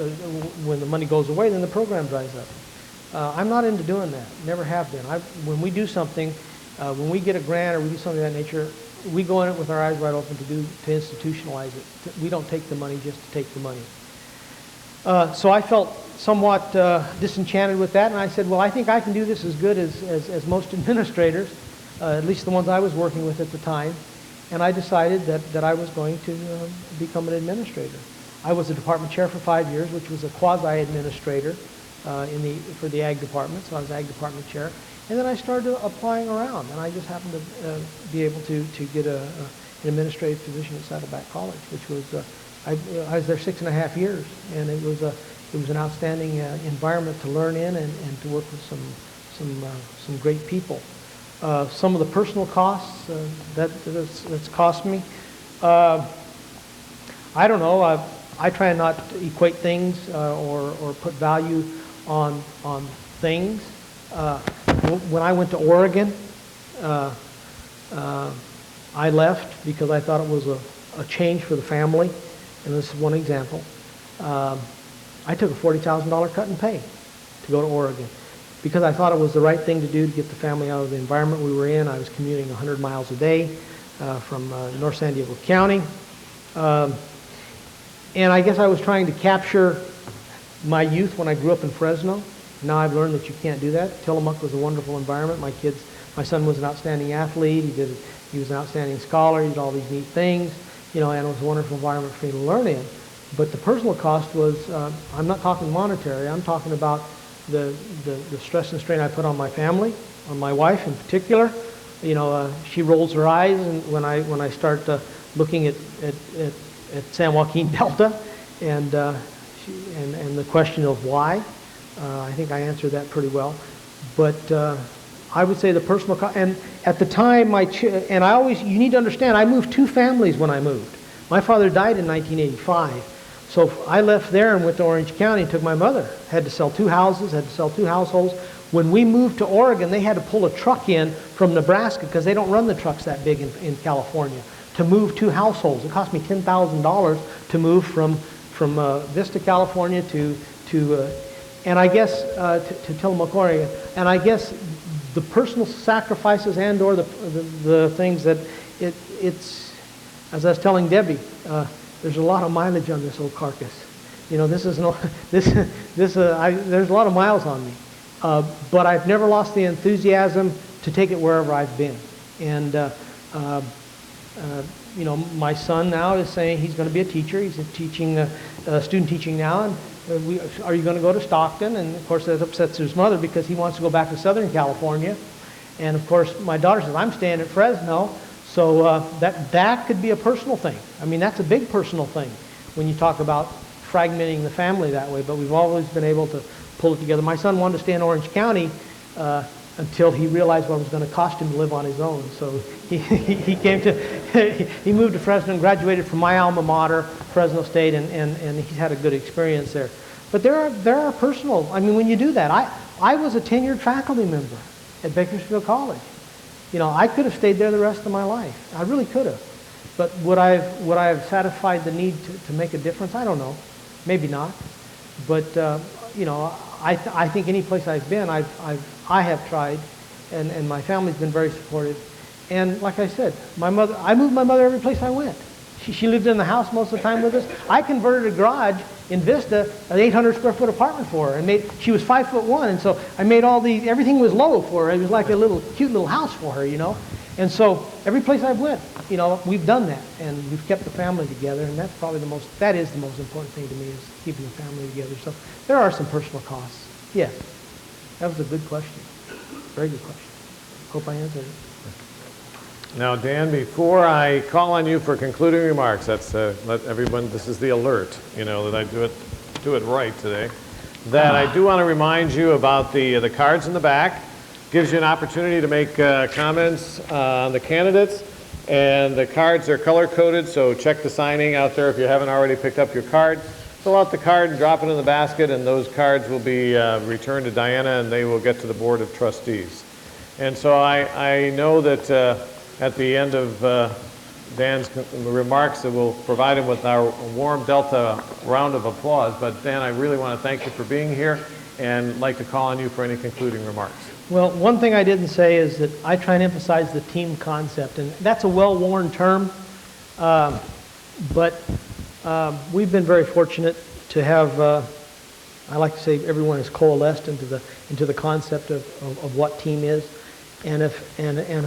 [SPEAKER 2] when the money goes away, then the program dries up. I'm not into doing that. Never have been. When we do something, when we get a grant or we do something of that nature, we go in it with our eyes wide open to institutionalize it. We don't take the money just to take the money. So I felt somewhat disenchanted with that, and I said, well, I think I can do this as good as most administrators, at least the ones I was working with at the time, and I decided that I was going to become an administrator. I was a department chair for 5 years, which was a quasi-administrator for the ag department, so I was ag department chair. And then I started applying around, and I just happened to be able to get an administrative position at Saddleback College, which was, I was there 6.5 years, and it was an outstanding environment to learn in and to work with some great people. Some of the personal costs that's cost me, I don't know. I try not to equate things or put value on things. When I went to Oregon, I left because I thought it was a change for the family, and this is one example. I took a $40,000 cut in pay to go to Oregon because I thought it was the right thing to do to get the family out of the environment we were in. I was commuting 100 miles a day from North San Diego County. And I guess I was trying to capture my youth when I grew up in Fresno. Now I've learned that you can't do that. Tillamook was a wonderful environment. My son was an outstanding athlete. He was an outstanding scholar. He did all these neat things, and it was a wonderful environment for me to learn in. But the personal cost was, I'm not talking monetary. I'm talking about the stress and strain I put on my family, on my wife in particular. She rolls her eyes when I start looking at San Joaquin Delta and the question of why. I think I answered that pretty well. But I would say the personal cost, and at the time, you need to understand, I moved 2 families when I moved. My father died in 1985. So I left there and went to Orange County and took my mother. Had to sell 2 houses, had to sell 2 households. When we moved to Oregon, they had to pull a truck in from Nebraska because they don't run the trucks that big in California to move 2 households. It cost me $10,000 to move from Vista, California to and I guess to Tillamook, Oregon. And I guess the personal sacrifices and or the things that it's, as I was telling Debbie, there's a lot of mileage on this old carcass. There's a lot of miles on me. But I've never lost the enthusiasm to take it wherever I've been. And my son now is saying he's going to be a teacher. He's student teaching now, and are you going to go to Stockton? And of course that upsets his mother because he wants to go back to Southern California. And of course my daughter says, I'm staying at Fresno. So that could be a personal thing. I mean, that's a big personal thing when you talk about fragmenting the family that way. But we've always been able to pull it together. My son wanted to stay in Orange County until he realized what it was going to cost him to live on his own. So he moved to Fresno and graduated from my alma mater, Fresno State, and he's had a good experience there. But there are personal, I mean, when you do that, I was a tenured faculty member at Bakersfield College. I could have stayed there the rest of my life. I really could have. But would I have satisfied the need to make a difference? I don't know. Maybe not. But I think any place I've been, I have tried, and my family's been very supportive. And like I said, I moved my mother every place I went. She lived in the house most of the time with us. I converted a garage in Vista, an 800 square foot apartment for her, and she was 5'1", and so I made everything was low for her. It was like a cute little house for her, And so every place I've went, we've done that, and we've kept the family together, and that is the most important thing to me, is keeping the family together. So there are some personal costs. Yes, that was a good question. Very good question. Hope I answered it.
[SPEAKER 1] Now, Dan, before I call on you for concluding remarks, let everyone, this is the alert, that I do it right today, that I do want to remind you about the cards in the back. Gives you an opportunity to make comments on the candidates, and the cards are color-coded, so check the signing out there if you haven't already picked up your card. Fill out the card and drop it in the basket, and those cards will be returned to Diana, and they will get to the Board of Trustees. And so I know that at the end of Dan's remarks that we'll provide him with our warm Delta round of applause. But Dan, I really want to thank you for being here and like to call on you for any concluding remarks.
[SPEAKER 2] Well, one thing I didn't say is that I try and emphasize the team concept, and that's a well-worn term, but we've been very fortunate to have, I like to say everyone has coalesced into the concept of what team is. And if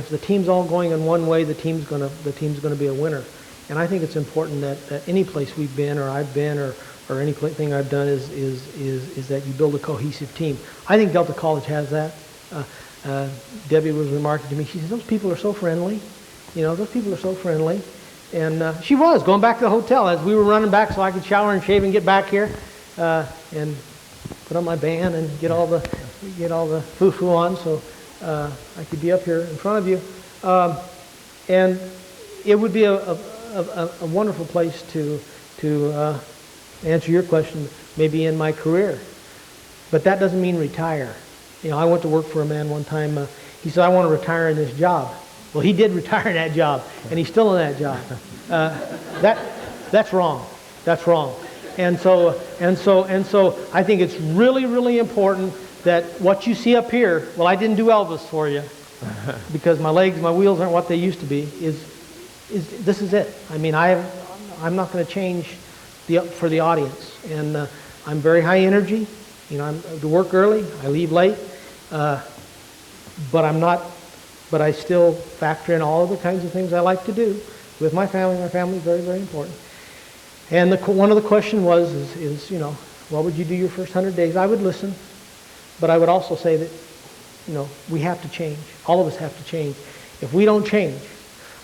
[SPEAKER 2] the team's all going in one way, the team's going to be a winner. And I think it's important that any place we've been or I've been or anything I've done is that you build a cohesive team. I think Delta College has that. Debbie was remarking to me. She said, "Those people are so friendly. You know, those people are so friendly." And she was going back to the hotel as we were running back so I could shower and shave and get back here and put on my band and get all the foo-foo on. So. I could be up here in front of you, and it would be a wonderful place to answer your question, maybe in my career. But that doesn't mean retire. You know, I went to work for a man one time. He said, "I want to retire in this job." Well, he did retire in that job, and he's still in that job. That's wrong. That's wrong. And so I think it's really, really important that what you see up here, well, I didn't do Elvis for you because my wheels aren't what they used to be, this is it. I mean, I'm not going to change for the audience. And I'm very high energy. You know, I'm to work early, I leave late, but I still factor in all of the kinds of things I like to do with my family. My family is very, very important. And one of the questions is, you know, what would you do your first 100 days? I would listen. But I would also say that, you know, we have to change. All of us have to change. If we don't change,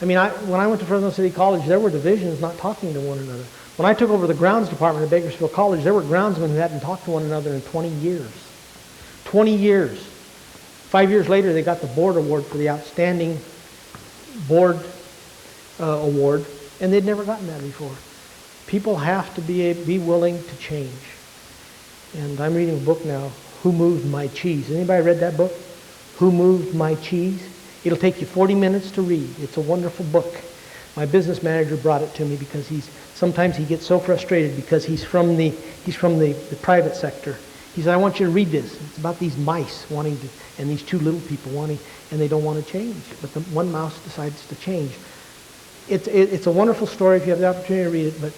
[SPEAKER 2] I mean, when I went to Fresno City College, there were divisions not talking to one another. When I took over the grounds department at Bakersfield College, there were groundsmen who hadn't talked to one another in 20 years. 20 years. 5 years later, they got the board award for the outstanding board award, and they'd never gotten that before. People have to be willing to change. And I'm reading a book now, Who Moved My Cheese? Anybody read that book? Who Moved My Cheese? It'll take you 40 minutes to read. It's a wonderful book. My business manager brought it to me because sometimes he gets so frustrated because he's from the private sector. He said, "I want you to read this. It's about these mice wanting to, and these two little people wanting, and they don't want to change. But the one mouse decides to change." It's a wonderful story if you have the opportunity to read it, but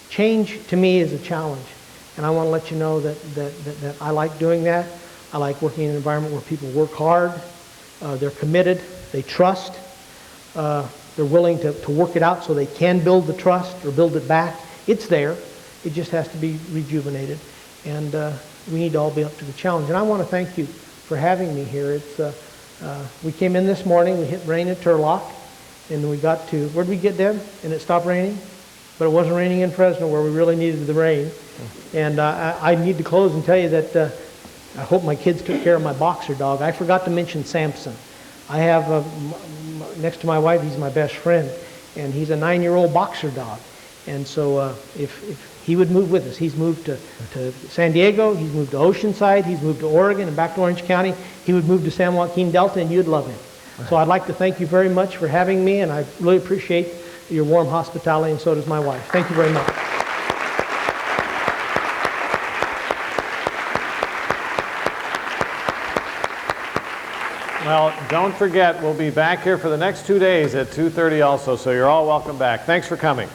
[SPEAKER 2] change to me is a challenge. And I want to let you know that I like doing that. I like working in an environment where people work hard, they're committed, they trust, they're willing to work it out so they can build the trust or build it back. It's there. It just has to be rejuvenated. And we need to all be up to the challenge. And I want to thank you for having me here. We came in this morning, we hit rain at Turlock, and we got to, where did we get, Deb? And it stopped raining? But it wasn't raining in Fresno where we really needed the rain. And I need to close and tell you that I hope my kids took care of my boxer dog. I forgot to mention Samson. I have, next to my wife, he's my best friend. And he's a 9-year-old boxer dog. And so if he would move with us, he's moved to San Diego, he's moved to Oceanside, he's moved to Oregon and back to Orange County. He would move to San Joaquin Delta, and you'd love him. So I'd like to thank you very much for having me, and I really appreciate your warm hospitality, and so does my wife. Thank you very much.
[SPEAKER 1] Well, don't forget, we'll be back here for the next 2 days at 2:30 also, so you're all welcome back. Thanks for coming.